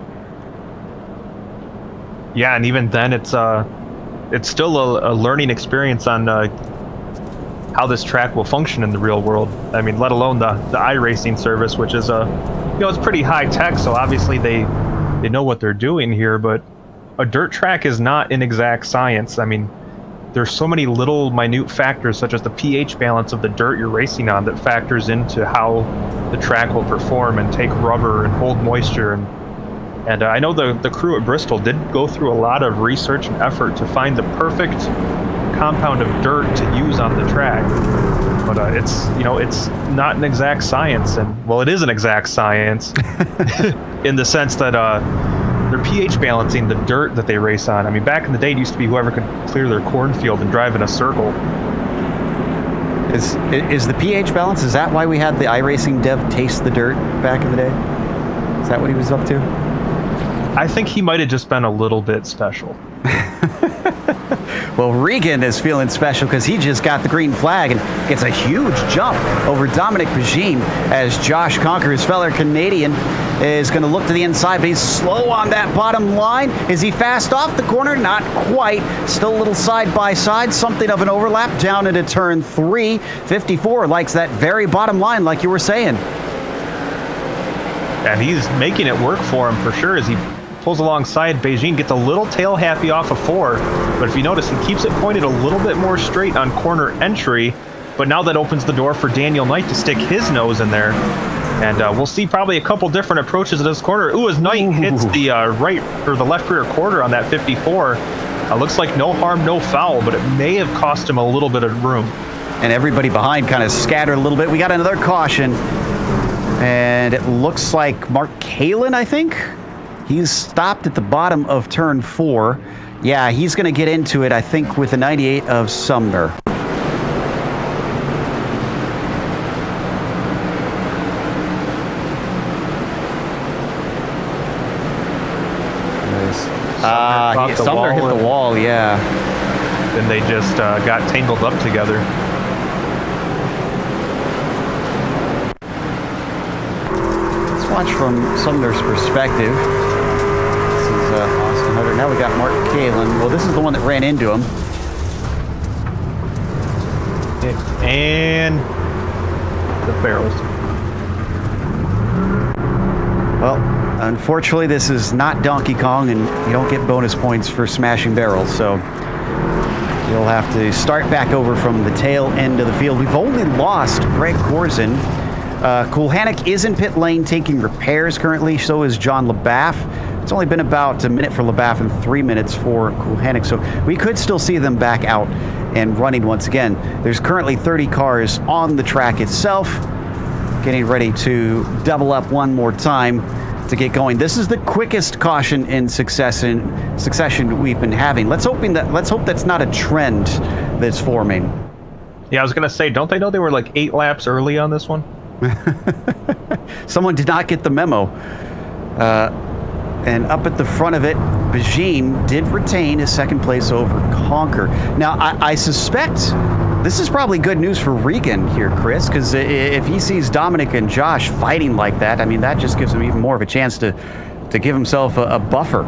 Yeah, and even then it's still a learning experience on how this track will function in the real world. I mean, let alone the iRacing service, which is it's pretty high tech, so obviously they know what they're doing here, but a dirt track is not an exact science. I mean, there's so many little minute factors such as the pH balance of the dirt you're racing on that factors into how the track will perform and take rubber and hold moisture. And I know the crew at Bristol did go through a lot of research and effort to find the perfect compound of dirt to use on the track, but it's not an exact science, and well, it is an exact science in the sense that they're pH balancing the dirt that they race on. I mean, back in the day, it used to be whoever could clear their cornfield and drive in a circle. Is the pH balance? Is that why we had the iRacing dev taste the dirt back in the day? Is that what he was up to? I think he might have just been a little bit special. Well, Regan is feeling special because he just got the green flag and gets a huge jump over Dominic Pagine as Josh Conker, his fellow Canadian, is going to look to the inside, but he's slow on that bottom line. Is he fast off the corner? Not quite. Still a little side by side, something of an overlap down into turn 3. 54 likes that very bottom line, like you were saying. And he's making it work for him for sure as he pulls alongside. Beijing gets a little tail happy off of 4, but if you notice, he keeps it pointed a little bit more straight on corner entry, but now that opens the door for Daniel Knight to stick his nose in there, and we'll see probably a couple different approaches to this corner. Ooh, as Knight hits the right or the left rear quarter on that 54, looks like no harm, no foul, but it may have cost him a little bit of room. And everybody behind kind of scattered a little bit. We got another caution, and it looks like Mark Kalin, I think. He's stopped at the bottom of turn 4. Yeah, he's going to get into it, I think, with the 98 of Sumner. Sumner hit the wall, yeah. Then they just got tangled up together. Let's watch from Sumner's perspective. This is Austin Hunter. Now we got Mark Kalin. Well, this is the one that ran into him. And the barrels. Well, unfortunately, this is not Donkey Kong, and you don't get bonus points for smashing barrels, so you'll have to start back over from the tail end of the field. We've only lost Greg Corzin. Kulhanek is in pit lane taking repairs currently, so is John LaBaff. It's only been about a minute for LaBaff and 3 minutes for Kulhanek, so we could still see them back out and running once again. There's currently 30 cars on the track itself, getting ready to double up one more time to get going. This is the quickest caution in succession we've been having. Let's hope that's not a trend that's forming. Yeah, I was gonna say, don't they know they were like 8 laps early on this one? Someone did not get the memo. And up at the front of it, Bajin did retain his second place over Conquer. Now, I suspect this is probably good news for Regan here, Chris, because if he sees Dominic and Josh fighting like that, I mean, that just gives him even more of a chance to give himself a buffer.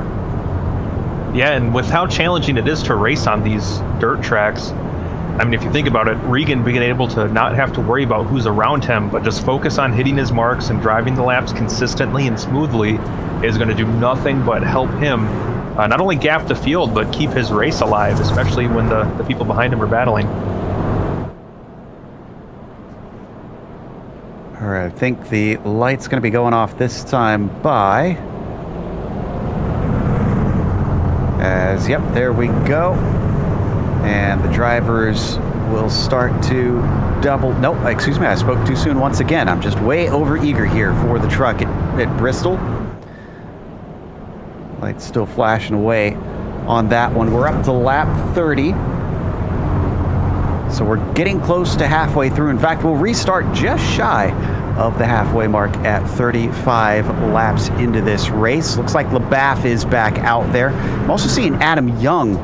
Yeah, and with how challenging it is to race on these dirt tracks, I mean, if you think about it, Regan being able to not have to worry about who's around him, but just focus on hitting his marks and driving the laps consistently and smoothly is going to do nothing but help him not only gap the field, but keep his race alive, especially when the people behind him are battling. All right, I think the light's going to be going off this time by... Yep, there we go. And the drivers will start to double... Nope, excuse me, I spoke too soon once again. I'm just way over eager here for the truck at Bristol. Light's still flashing away on that one. We're up to lap 30. So we're getting close to halfway through. In fact, we'll restart just shy of the halfway mark at 35 laps into this race. Looks like LeBaff is back out there. I'm also seeing Adam Young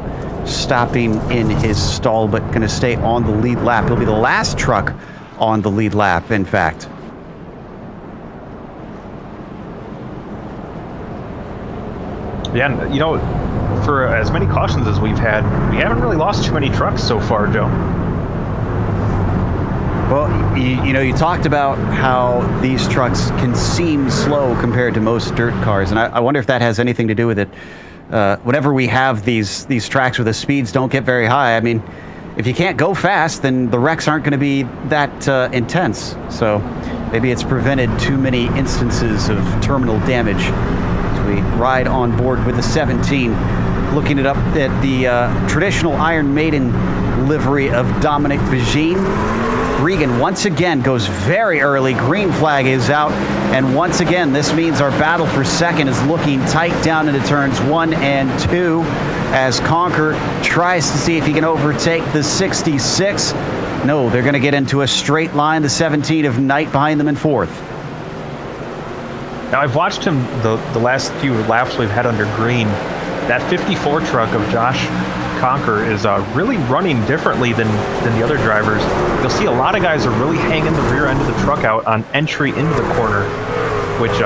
stopping in his stall, but going to stay on the lead lap. He'll be the last truck on the lead lap, in fact. Yeah, and, you know, for as many cautions as we've had, we haven't really lost too many trucks so far, Joe. Well, you know, you talked about how these trucks can seem slow compared to most dirt cars, and I wonder if that has anything to do with it. Whenever we have these tracks where the speeds don't get very high, I mean, if you can't go fast, then the wrecks aren't going to be that intense. So maybe it's prevented too many instances of terminal damage. So we ride on board with the 17, looking it up at the traditional Iron Maiden livery of Dominic Bajin. Regan once again goes very early. Green flag is out. And once again, this means our battle for second is looking tight down into turns 1 and 2 as Conquer tries to see if he can overtake the 66. No, they're going to get into a straight line. The 17 of Knight behind them in fourth. Now, I've watched him the last few laps we've had under green. That 54 truck of Josh Conquer is really running differently than the other drivers. You'll see a lot of guys are really hanging the rear end of the truck out on entry into the corner, which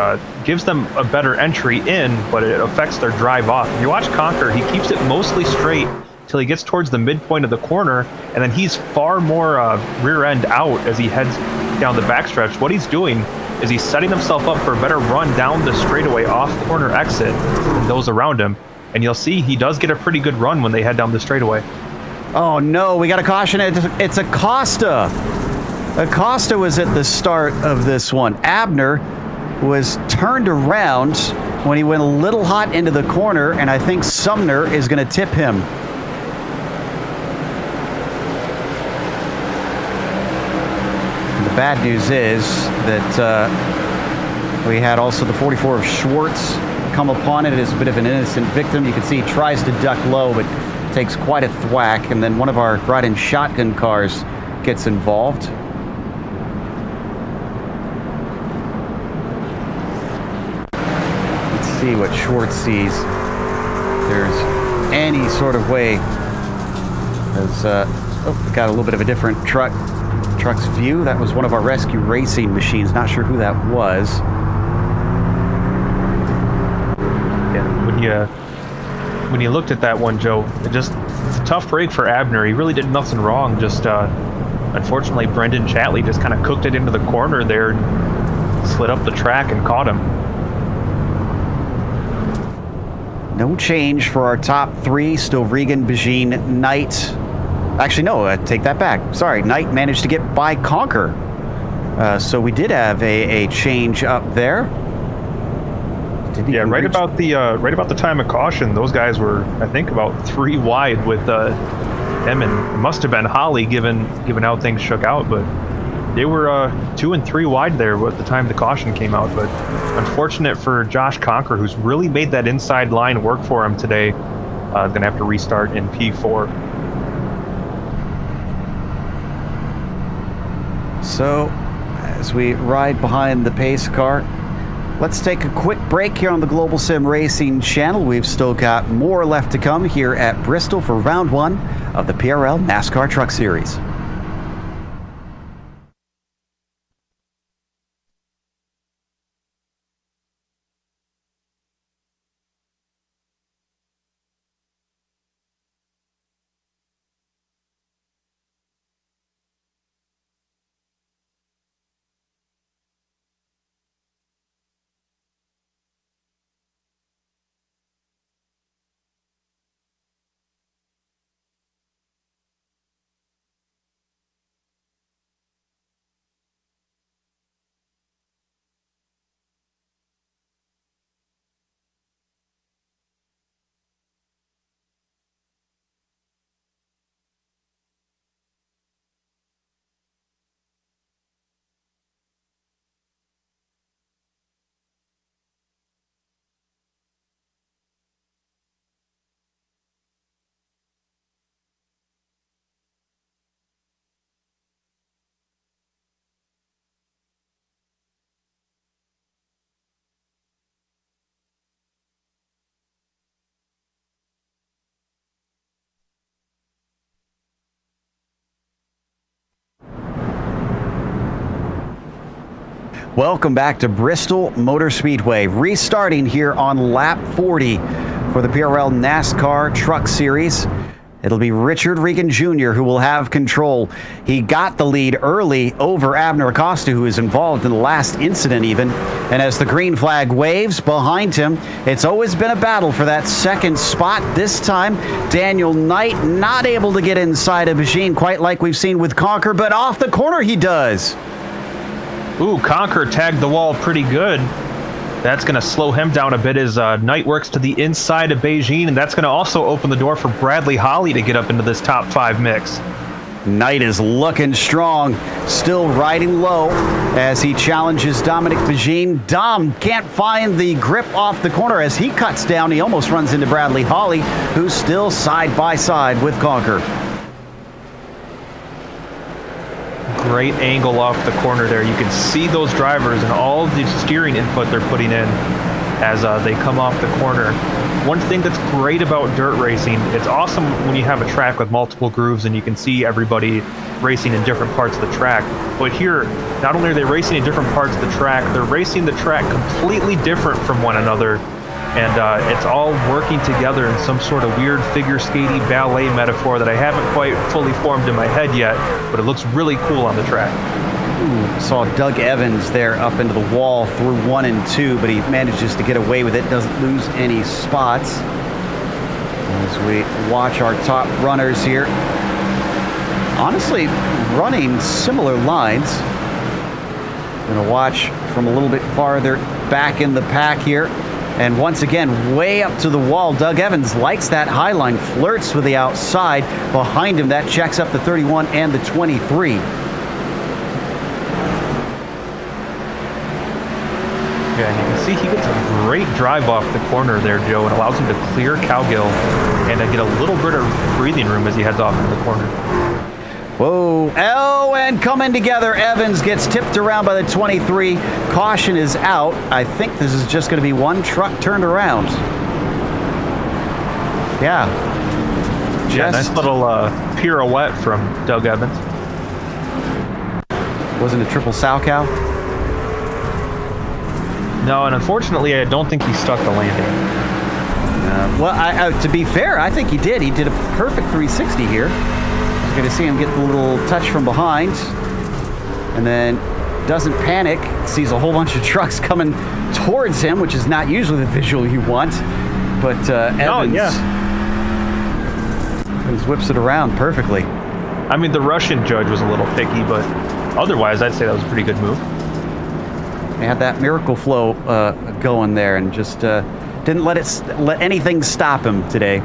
gives them a better entry in, but it affects their drive off. If you watch Conquer, he keeps it mostly straight till he gets towards the midpoint of the corner, and then he's far more rear end out as he heads down the backstretch. What he's doing is he's setting himself up for a better run down the straightaway off corner exit than those around him. And you'll see he does get a pretty good run when they head down the straightaway. Oh no, we got a caution. It's Acosta. Acosta was at the start of this one. Abner was turned around when he went a little hot into the corner, and I think Sumner is going to tip him. And the bad news is that we had also the 44 of Schwartz come upon it as a bit of an innocent victim. You can see he tries to duck low, but takes quite a thwack, and then one of our ride-in shotgun cars gets involved. Let's see what Schwartz sees. If there's any sort of way. Got a little bit of a different truck's view. That was one of our rescue racing machines. Not sure who that was. When you looked at that one, Joe, it's a tough break for Abner. He really did nothing wrong. Just unfortunately, Brendan Chatley just kind of cooked it into the corner there, and slid up the track and caught him. No change for our top three. Still Regan, Bajin, Knight. Actually, no, I take that back. Sorry, Knight managed to get by Conquer. So we did have a change up there. Yeah, right about the time of caution, those guys were, I think, about 3 wide with him, and it must have been Holly given how things shook out, but they were 2 and 3 wide there at the time the caution came out. But unfortunate for Josh Conquer, who's really made that inside line work for him today. Gonna have to restart in P4. So as we ride behind the pace car. Let's take a quick break here on the Global Sim Racing channel. We've still got more left to come here at Bristol for round 1 of the PRL NASCAR Truck Series. Welcome back to Bristol Motor Speedway, restarting here on lap 40 for the PRL NASCAR Truck Series. It'll be Richard Regan Jr. who will have control. He got the lead early over Abner Acosta, who was involved in the last incident even. And as the green flag waves behind him, it's always been a battle for that second spot. This time, Daniel Knight not able to get inside a machine quite like we've seen with Conquer, but off the corner he does. Ooh, Conquer tagged the wall pretty good. That's going to slow him down a bit as Knight works to the inside of Beijing, and that's going to also open the door for Bradley Holly to get up into this top 5 mix. Knight is looking strong, still riding low as he challenges Dominic Beijing. Dom can't find the grip off the corner as he cuts down. He almost runs into Bradley Holly, who's still side by side with Conquer. Great angle off the corner there. You can see those drivers and all the steering input they're putting in as they come off the corner. One thing that's great about dirt racing, it's awesome when you have a track with multiple grooves and you can see everybody racing in different parts of the track. But here, not only are they racing in different parts of the track, they're racing the track completely different from one another. And it's all working together in some sort of weird figure skating ballet metaphor that I haven't quite fully formed in my head yet, but it looks really cool on the track. Ooh, saw Doug Evans there up into the wall through 1 and 2, but he manages to get away with it, doesn't lose any spots. As we watch our top runners here, honestly running similar lines. Gonna watch from a little bit farther back in the pack here. And once again, way up to the wall, Doug Evans likes that high line, flirts with the outside. Behind him, that checks up the 31 and the 23. Yeah, and you can see he gets a great drive off the corner there, Joe, and allows him to clear Cowgill and to get a little bit of breathing room as he heads off into the corner. Whoa, and coming together, Evans gets tipped around by the 23. Caution is out. I think this is just going to be one truck turned around. Yeah. Yeah, nice little pirouette from Doug Evans. Wasn't a triple sow cow? No, and unfortunately, I don't think he stuck the landing. Well, to be fair, I think he did. He did a perfect 360 here. Going to see him get the little touch from behind, and then doesn't panic, sees a whole bunch of trucks coming towards him, which is not usually the visual you want, but Evans, Evans whips it around perfectly. I mean, the Russian judge was a little picky, but otherwise I'd say that was a pretty good move. They had that miracle flow going there and just didn't let anything stop him today.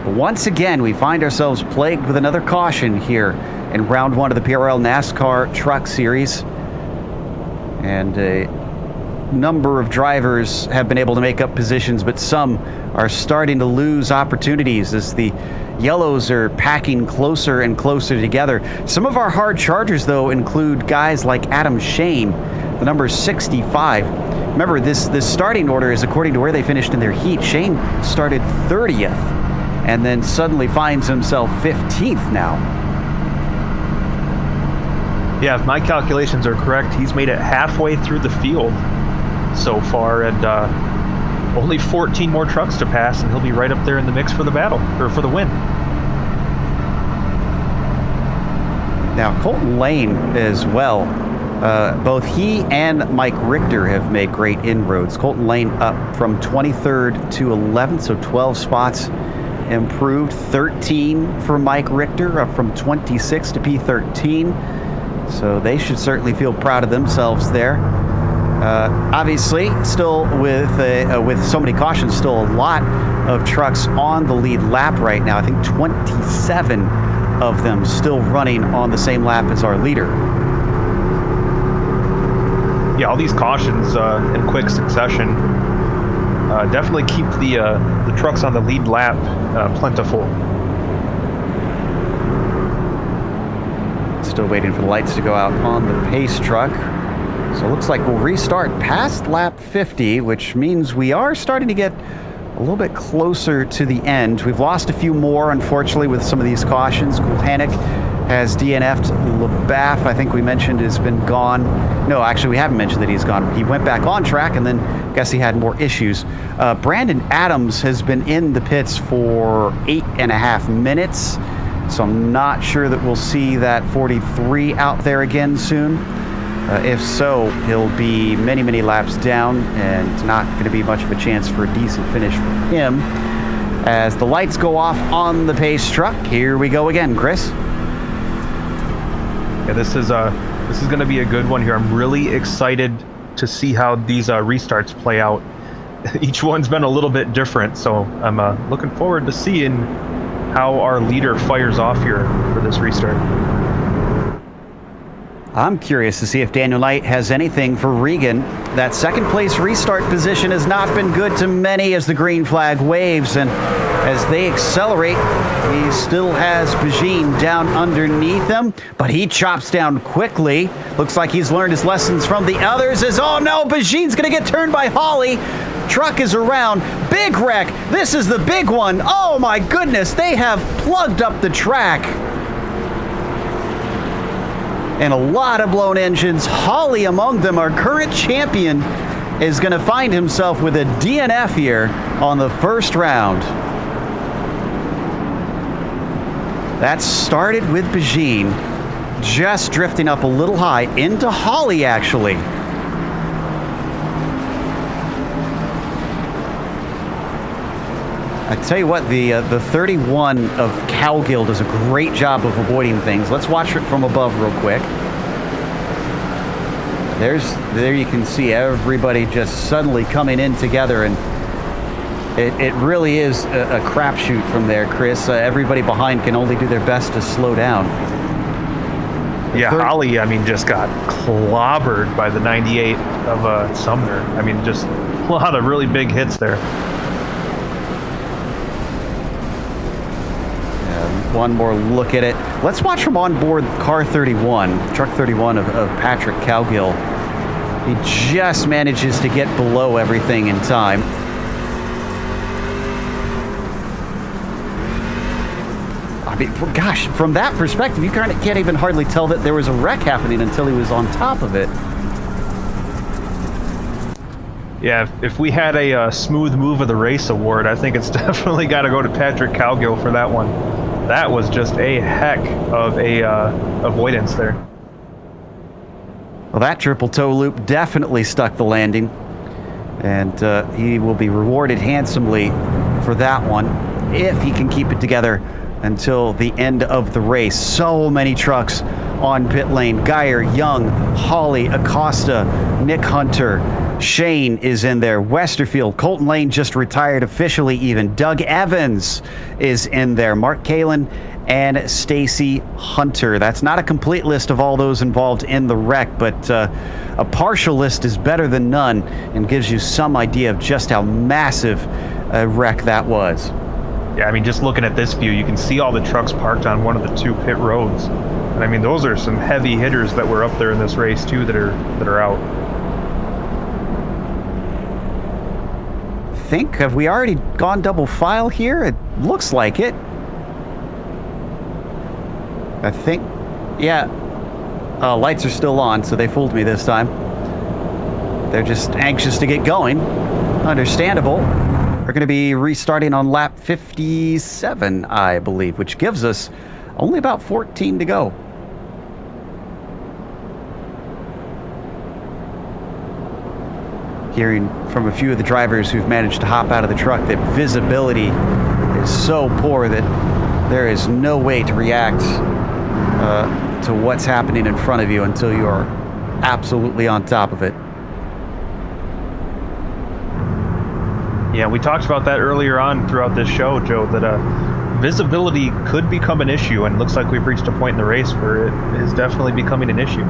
Once again, we find ourselves plagued with another caution here in round 1 of the PRL NASCAR Truck Series. And number of drivers have been able to make up positions, but some are starting to lose opportunities as the yellows are packing closer and closer together. Some of our hard chargers, though, include guys like Adam Shane, the number 65. Remember, this starting order is according to where they finished in their heat. Shane started 30th and then suddenly finds himself 15th now. Yeah, if my calculations are correct, he's made it halfway through the field so far, and only 14 more trucks to pass, and he'll be right up there in the mix for the battle, or for the win. Now, Colton Lane as well. Both he and Mike Richter have made great inroads. Colton Lane up from 23rd to 11th, so 12 spots improved. 13 for Mike Richter, up from 26 to P13. So they should certainly feel proud of themselves there. Obviously, still with so many cautions, still a lot of trucks on the lead lap right now. I think 27 of them still running on the same lap as our leader. Yeah, all these cautions in quick succession definitely keep the trucks on the lead lap plentiful. Still waiting for the lights to go out on the pace truck. So it looks like we'll restart past lap 50, which means we are starting to get a little bit closer to the end. We've lost a few more, unfortunately, with some of these cautions. Kulhanek has DNF'd. LeBaff, I think we mentioned, has been gone. No, actually, we haven't mentioned that he's gone. He went back on track, and then I guess he had more issues. Brandon Adams has been in the pits for 8.5 minutes. So I'm not sure that we'll see that 43 out there again soon. If so, he'll be many, many laps down and not going to be much of a chance for a decent finish for him. As the lights go off on the pace truck, here we go again, Chris. Yeah, this is going to be a good one here. I'm really excited to see how these restarts play out. Each one's been a little bit different, so I'm looking forward to seeing how our leader fires off here for this restart. I'm curious to see if Daniel Knight has anything for Regan. That second place restart position has not been good to many as the green flag waves, and as they accelerate, he still has Bajin down underneath him, but he chops down quickly. Looks like he's learned his lessons from the others as, oh no, Bajin's gonna get turned by Holly. Truck is around. Big wreck. This is the big one. Oh my goodness, they have plugged up the track. And a lot of blown engines. Holly among them. Our current champion is going to find himself with a DNF here on the first round. That started with Bajin just drifting up a little high into Holly, actually. I tell you what, the 31 of Cowgill does a great job of avoiding things. Let's watch it from above real quick. There you can see everybody just suddenly coming in together, and it really is a crapshoot from there, Chris. Everybody behind can only do their best to slow down. Yeah, Holly, I mean, just got clobbered by the 98 of Sumner. I mean, just a lot of really big hits there. One more look at it. Let's watch from on board car 31, truck 31 of Patrick Cowgill. He just manages to get below everything in time. I mean, gosh, from that perspective, you kind of can't even hardly tell that there was a wreck happening until he was on top of it. Yeah, if we had a smooth move of the race award, I think it's definitely got to go to Patrick Cowgill for that one. That was just a heck of a avoidance there. Well, that triple toe loop definitely stuck the landing, and he will be rewarded handsomely for that one if he can keep it together until the end of the race. So many trucks on pit lane. Geyer, Young, Hawley, Acosta, Nick Hunter, Shane is in there. Westerfield, Colton Lane just retired officially even. Doug Evans is in there. Mark Kalin and Stacy Hunter. That's not a complete list of all those involved in the wreck, but a partial list is better than none and gives you some idea of just how massive a wreck that was. Yeah, I mean, just looking at this view, you can see all the trucks parked on one of the two pit roads. And I mean, those are some heavy hitters that were up there in this race too that are out. Have we already gone double file here? It looks like it. I think, yeah. Lights are still on, so they fooled me this time. They're just anxious to get going. Understandable. We're going to be restarting on lap 57, I believe, which gives us only about 14 to go. Hearing from a few of the drivers who've managed to hop out of the truck that visibility is so poor that there is no way to react to what's happening in front of you until you are absolutely on top of it. Yeah, we talked about that earlier on throughout this show, Joe, that visibility could become an issue, and it looks like we've reached a point in the race where it is definitely becoming an issue.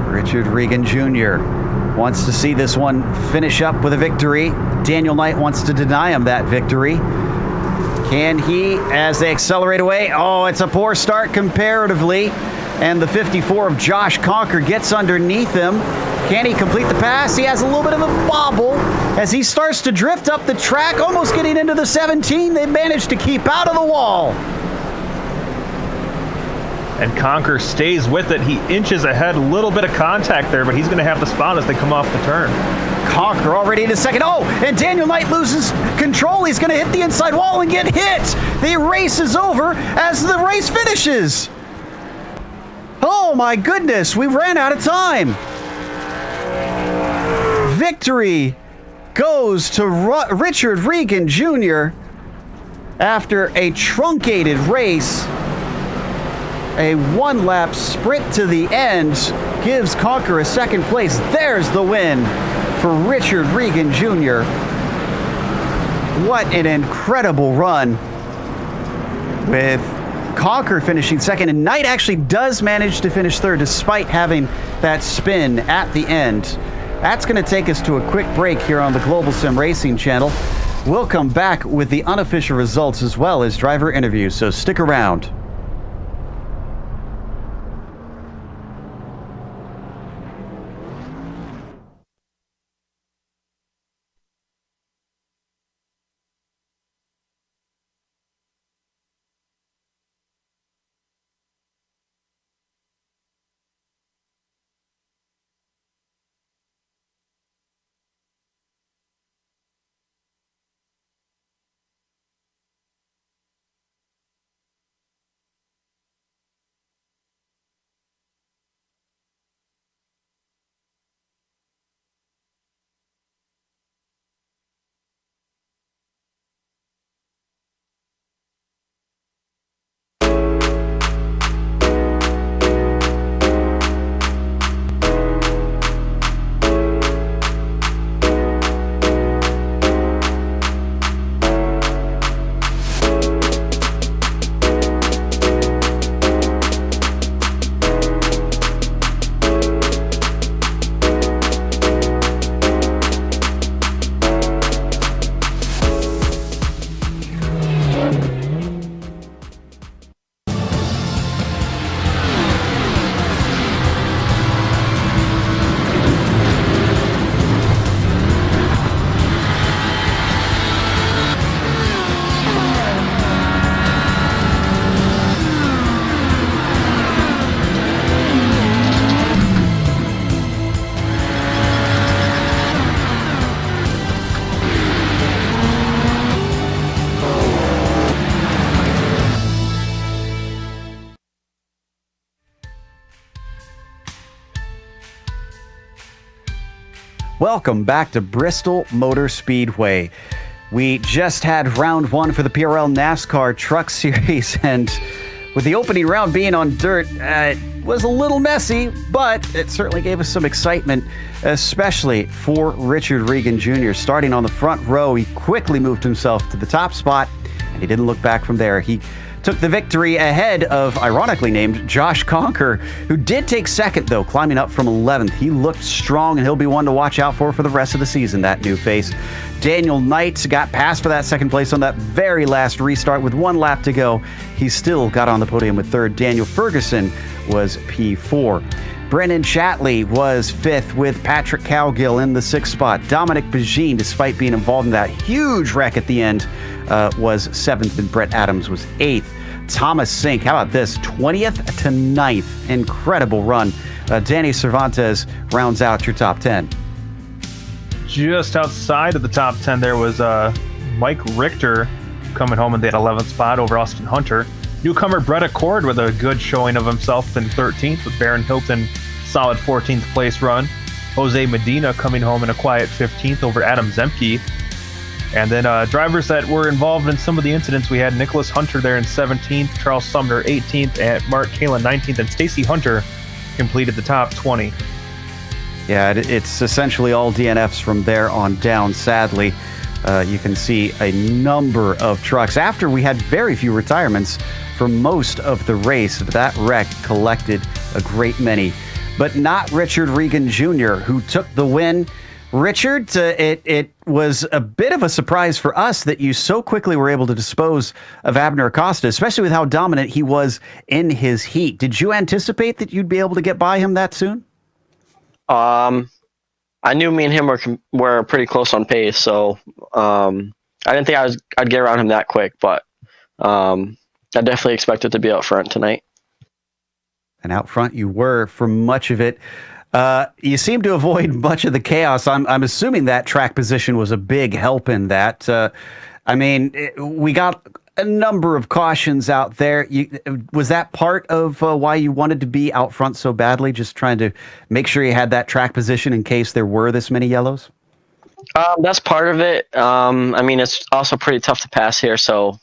Richard Regan Jr. wants to see this one finish up with a victory. Daniel Knight wants to deny him that victory. Can he, as they accelerate away? Oh, it's a poor start comparatively. And the 54 of Josh Conker gets underneath him. Can he complete the pass? He has a little bit of a bobble as he starts to drift up the track, almost getting into the 17. They managed to keep out of the wall. And Conker stays with it. He inches ahead, a little bit of contact there, but he's going to have the spot as they come off the turn. Conker already in a second. Oh, and Daniel Knight loses control. He's going to hit the inside wall and get hit. The race is over as the race finishes. Oh my goodness, we ran out of time. Victory goes to Richard Regan Jr. after a truncated race. A one-lap sprint to the end gives Conker a second place. There's the win for Richard Regan Jr. What an incredible run, with Conker finishing second, and Knight actually does manage to finish third despite having that spin at the end. That's going to take us to a quick break here on the Global Sim Racing channel. We'll come back with the unofficial results as well as driver interviews, so stick around. Welcome back to Bristol Motor Speedway. We just had round one for the PRL NASCAR Truck Series, and with the opening round being on dirt, it was a little messy, but it certainly gave us some excitement, especially for Richard Regan Jr. Starting on the front row, he quickly moved himself to the top spot and he didn't look back from there. He took the victory ahead of, ironically named, Josh Conker, who did take second, though, climbing up from 11th. He looked strong, and he'll be one to watch out for the rest of the season, that new face. Daniel Knight got passed for that second place on that very last restart with 1 lap to go. He still got on the podium with third. Daniel Ferguson was P4. Brennan Shatley was 5th with Patrick Cowgill in the 6th spot. Dominic Begine, despite being involved in that huge wreck at the end, was 7th, and Brett Adams was 8th. Thomas Sink, how about this? 20th to 9th. Incredible run. Danny Cervantes rounds out your top 10. Just outside of the top 10, there was Mike Richter coming home in that 11th spot over Austin Hunter. Newcomer Brett Accord with a good showing of himself in 13th, with Baron Hilton solid 14th place run. Jose Medina coming home in a quiet 15th over Adam Zemke. And then drivers that were involved in some of the incidents, we had Nicholas Hunter there in 17th, Charles Sumner 18th, and Mark Kalin 19th, and Stacy Hunter completed the top 20. Yeah, it's essentially all DNFs from there on down, sadly. You can see a number of trucks. After we had very few retirements for most of the race, that wreck collected a great many. But not Richard Regan Jr., who took the win. Richard, it was a bit of a surprise for us that you so quickly were able to dispose of Abner Acosta, especially with how dominant he was in his heat. Did you anticipate that you'd be able to get by him that soon? I knew me and him were pretty close on pace, so I didn't think I'd get around him that quick, but I definitely expected to be out front tonight. And out front you were for much of it. You seem to avoid much of the chaos. I'm assuming that track position was a big help in that. We got a number of cautions out there. Was that part of why you wanted to be out front so badly, just trying to make sure you had that track position in case there were this many yellows? That's part of it. It's also pretty tough to pass here, so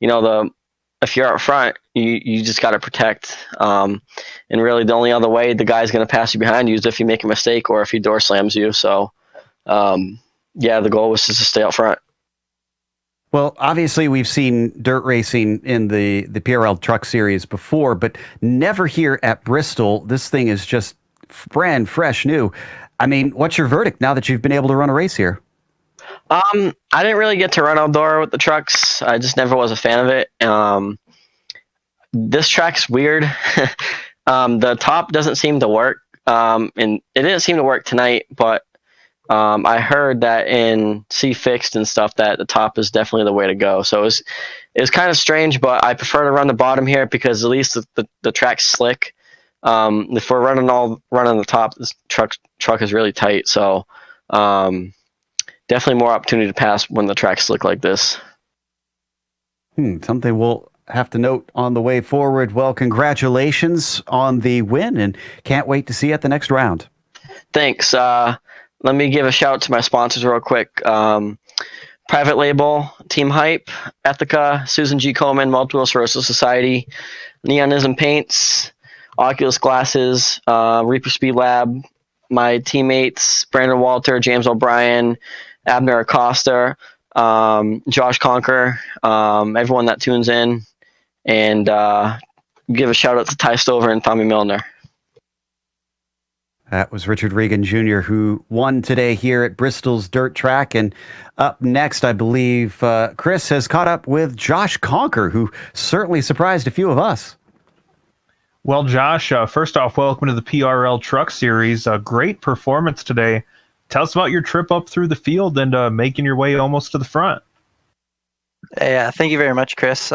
if you're out front, you just got to protect. And really, the only other way the guy's going to pass you behind you is if you make a mistake or if he door slams you. So, the goal was just to stay out front. Well, obviously, we've seen dirt racing in the PRL Truck Series before, but never here at Bristol. This thing is just brand fresh new. I mean, what's your verdict now that you've been able to run a race here? I didn't really get to run outdoor with the trucks. I just never was a fan of it. This track's weird. The top doesn't seem to work, and it didn't seem to work tonight, but I heard that in C-Fixed and stuff that the top is definitely the way to go. So it was kind of strange, but I prefer to run the bottom here because at least the track's slick. If we're running the top, this truck is really tight. So definitely more opportunity to pass when the track's slick like this. Something we'll have to note on the way forward. Well, congratulations on the win, and can't wait to see you at the next round. Thanks. Let me give a shout out to my sponsors real quick. Private Label, Team Hype, Ethica, Susan G. Komen, Multiple Sclerosis Society, Neonism Paints, Oculus Glasses, Reaper Speed Lab, my teammates, Brandon Walter, James O'Brien, Abner Acosta, Josh Conker, everyone that tunes in, and give a shout out to Ty Stover and Tommy Milner. That was Richard Regan Jr., who won today here at Bristol's Dirt Track. And up next, I believe Chris has caught up with Josh Conker, who certainly surprised a few of us. Well, Josh, first off, welcome to the PRL Truck Series. A great performance today. Tell us about your trip up through the field and making your way almost to the front. Yeah, thank you very much, Chris.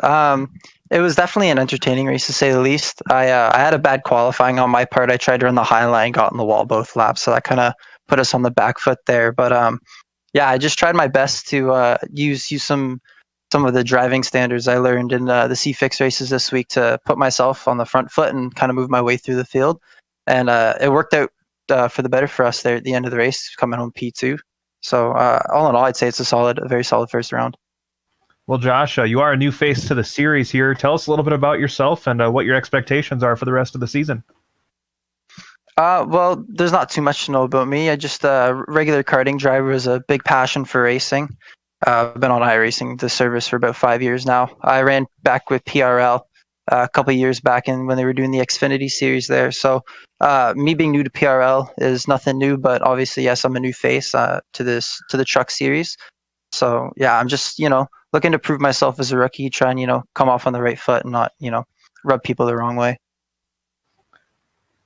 It was definitely an entertaining race, to say the least. I had a bad qualifying on my part. I tried to run the high line, got in the wall both laps, so that kind of put us on the back foot there. But I just tried my best to use some of the driving standards I learned in the C-Fix races this week to put myself on the front foot and kind of move my way through the field. And it worked out for the better for us there at the end of the race, coming home P2. So all in all, I'd say it's a very solid first round. Well, Josh, you are a new face to the series here. Tell us a little bit about yourself and what your expectations are for the rest of the season. Well, there's not too much to know about me. I just regular karting driver is a big passion for racing. I've been on iRacing, the service, for about 5 years now. I ran back with PRL a couple of years back when they were doing the Xfinity series there. So me being new to PRL is nothing new, but obviously, yes, I'm a new face to the truck series. So yeah, I'm just, looking to prove myself as a rookie, try and, come off on the right foot and not, rub people the wrong way.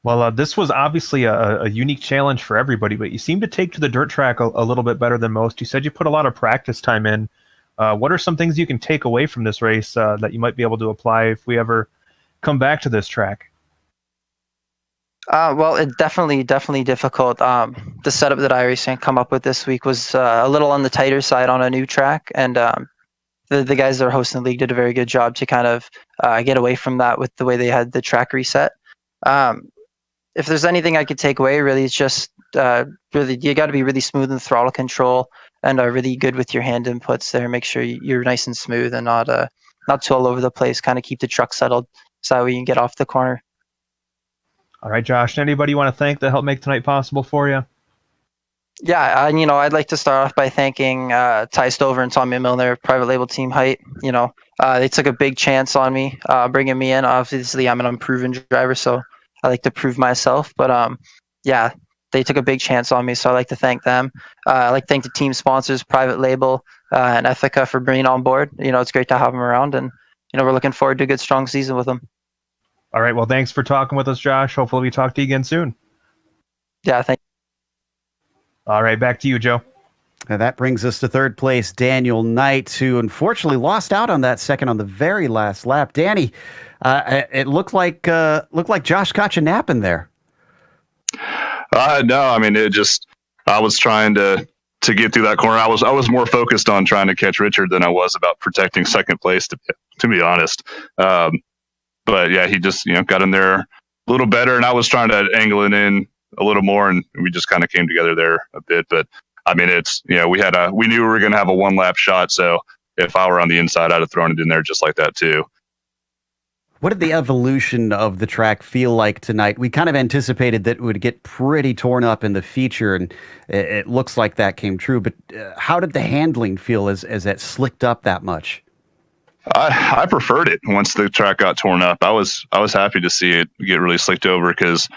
Well, this was obviously a unique challenge for everybody, but you seem to take to the dirt track a little bit better than most. You said you put a lot of practice time in. What are some things you can take away from this race that you might be able to apply if we ever come back to this track? Well, it definitely difficult. The setup that iRacing come up with this week was a little on the tighter side on a new track, and the guys that are hosting the league did a very good job to kind of get away from that with the way they had the track reset. If there's anything I could take away, really, it's just really you got to be really smooth in throttle control and really good with your hand inputs there. Make sure you're nice and smooth and not too all over the place. Kind of keep the truck settled so that way you can get off the corner. All right, Josh. Anybody you want to thank that helped make tonight possible for you? Yeah, I'd like to start off by thanking Ty Stover and Tommy Milner, Private Label Team Height. They took a big chance on me, bringing me in. Obviously, I'm an unproven driver, so I like to prove myself. But yeah, they took a big chance on me, so I like to thank them. I like to thank the team sponsors, Private Label and Ethica, for bringing on board. It's great to have them around, and we're looking forward to a good, strong season with them. All right. Well, thanks for talking with us, Josh. Hopefully, we talk to you again soon. Yeah, thank you. All right, back to you, Joe. And that brings us to third place, Daniel Knight, who unfortunately lost out on that second on the very last lap. Danny, it looked like Josh caught you napping there. No, I mean, I was trying to get through that corner. I was more focused on trying to catch Richard than I was about protecting second place, to be honest. But yeah, he just got in there a little better, and I was trying to angle it in a little more, and we just kind of came together there a bit. But I mean, we knew we were going to have a 1-lap shot, so if I were on the inside, I'd have thrown it in there just like that too. What did the evolution of the track feel like tonight? We kind of anticipated that it would get pretty torn up in the feature, and it looks like that came true. But how did the handling feel as that slicked up that much? I preferred it once the track got torn up. I was happy to see it get really slicked over because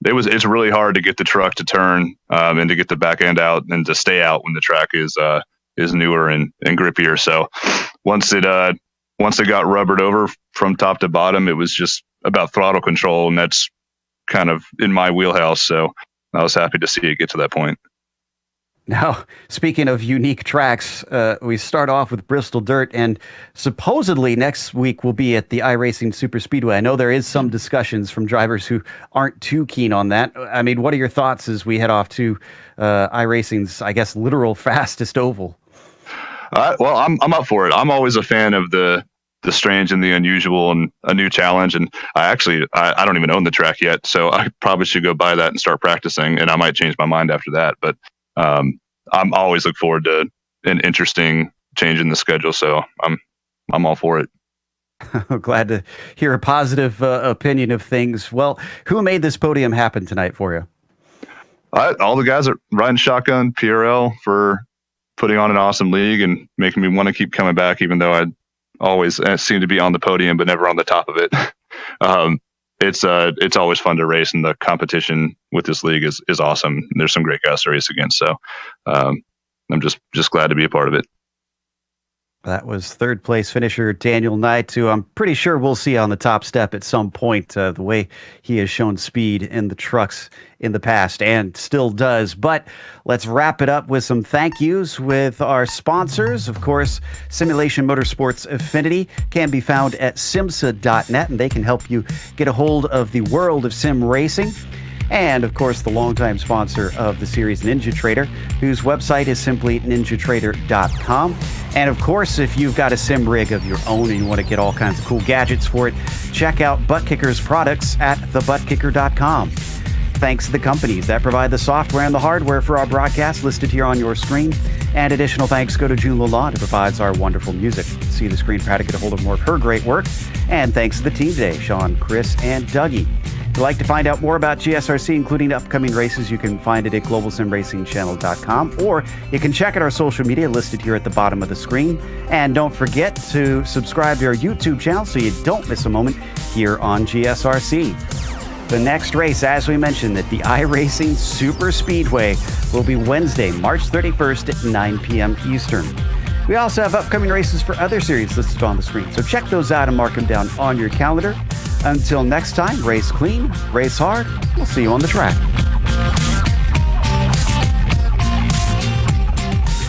it's really hard to get the truck to turn and to get the back end out and to stay out when the track is newer and grippier. So once it got rubbered over from top to bottom, it was just about throttle control, and that's kind of in my wheelhouse. So I was happy to see it get to that point. Now, speaking of unique tracks, we start off with Bristol Dirt, and supposedly next week we'll be at the iRacing Super Speedway. I know there is some discussions from drivers who aren't too keen on that. I mean, what are your thoughts as we head off to iRacing's, I guess, literal fastest oval? Well, I'm up for it. I'm always a fan of the strange and the unusual and a new challenge. And I don't even own the track yet, so I probably should go buy that and start practicing. And I might change my mind after that. But I'm always look forward to an interesting change in the schedule. So I'm all for it. Glad to hear a positive opinion of things. Well, who made this podium happen tonight for you? All the guys are riding shotgun, PRL, for putting on an awesome league and making me want to keep coming back, even though I always seem to be on the podium but never on the top of it. It's always fun to race, and the competition with this league is awesome. There's some great guys to race against, so I'm just glad to be a part of it. That was third place finisher Daniel Knight, who I'm pretty sure we'll see on the top step at some point, the way he has shown speed in the trucks in the past and still does. But let's wrap it up with some thank yous with our sponsors. Of course, Simulation Motorsports Affinity can be found at SIMMSA.net, and they can help you get a hold of the world of sim racing. And, of course, the longtime sponsor of the series, NinjaTrader, whose website is simply NinjaTrader.com. And, of course, if you've got a sim rig of your own and you want to get all kinds of cool gadgets for it, check out Butt Kicker's products at thebuttkicker.com. Thanks to the companies that provide the software and the hardware for our broadcast listed here on your screen. And additional thanks go to June Lalonde, who provides our wonderful music. See the screen for how to get a hold of more of her great work. And thanks to the team today, Sean, Chris, and Dougie. If you'd like to find out more about GSRC, including upcoming races, you can find it at globalsimracingchannel.com, or you can check out our social media listed here at the bottom of the screen. And don't forget to subscribe to our YouTube channel so you don't miss a moment here on GSRC. The next race, as we mentioned, at the iRacing Super Speedway will be Wednesday, March 31st at 9 p.m. Eastern. We also have upcoming races for other series listed on the screen, so check those out and mark them down on your calendar. Until next time, race clean, race hard. We'll see you on the track.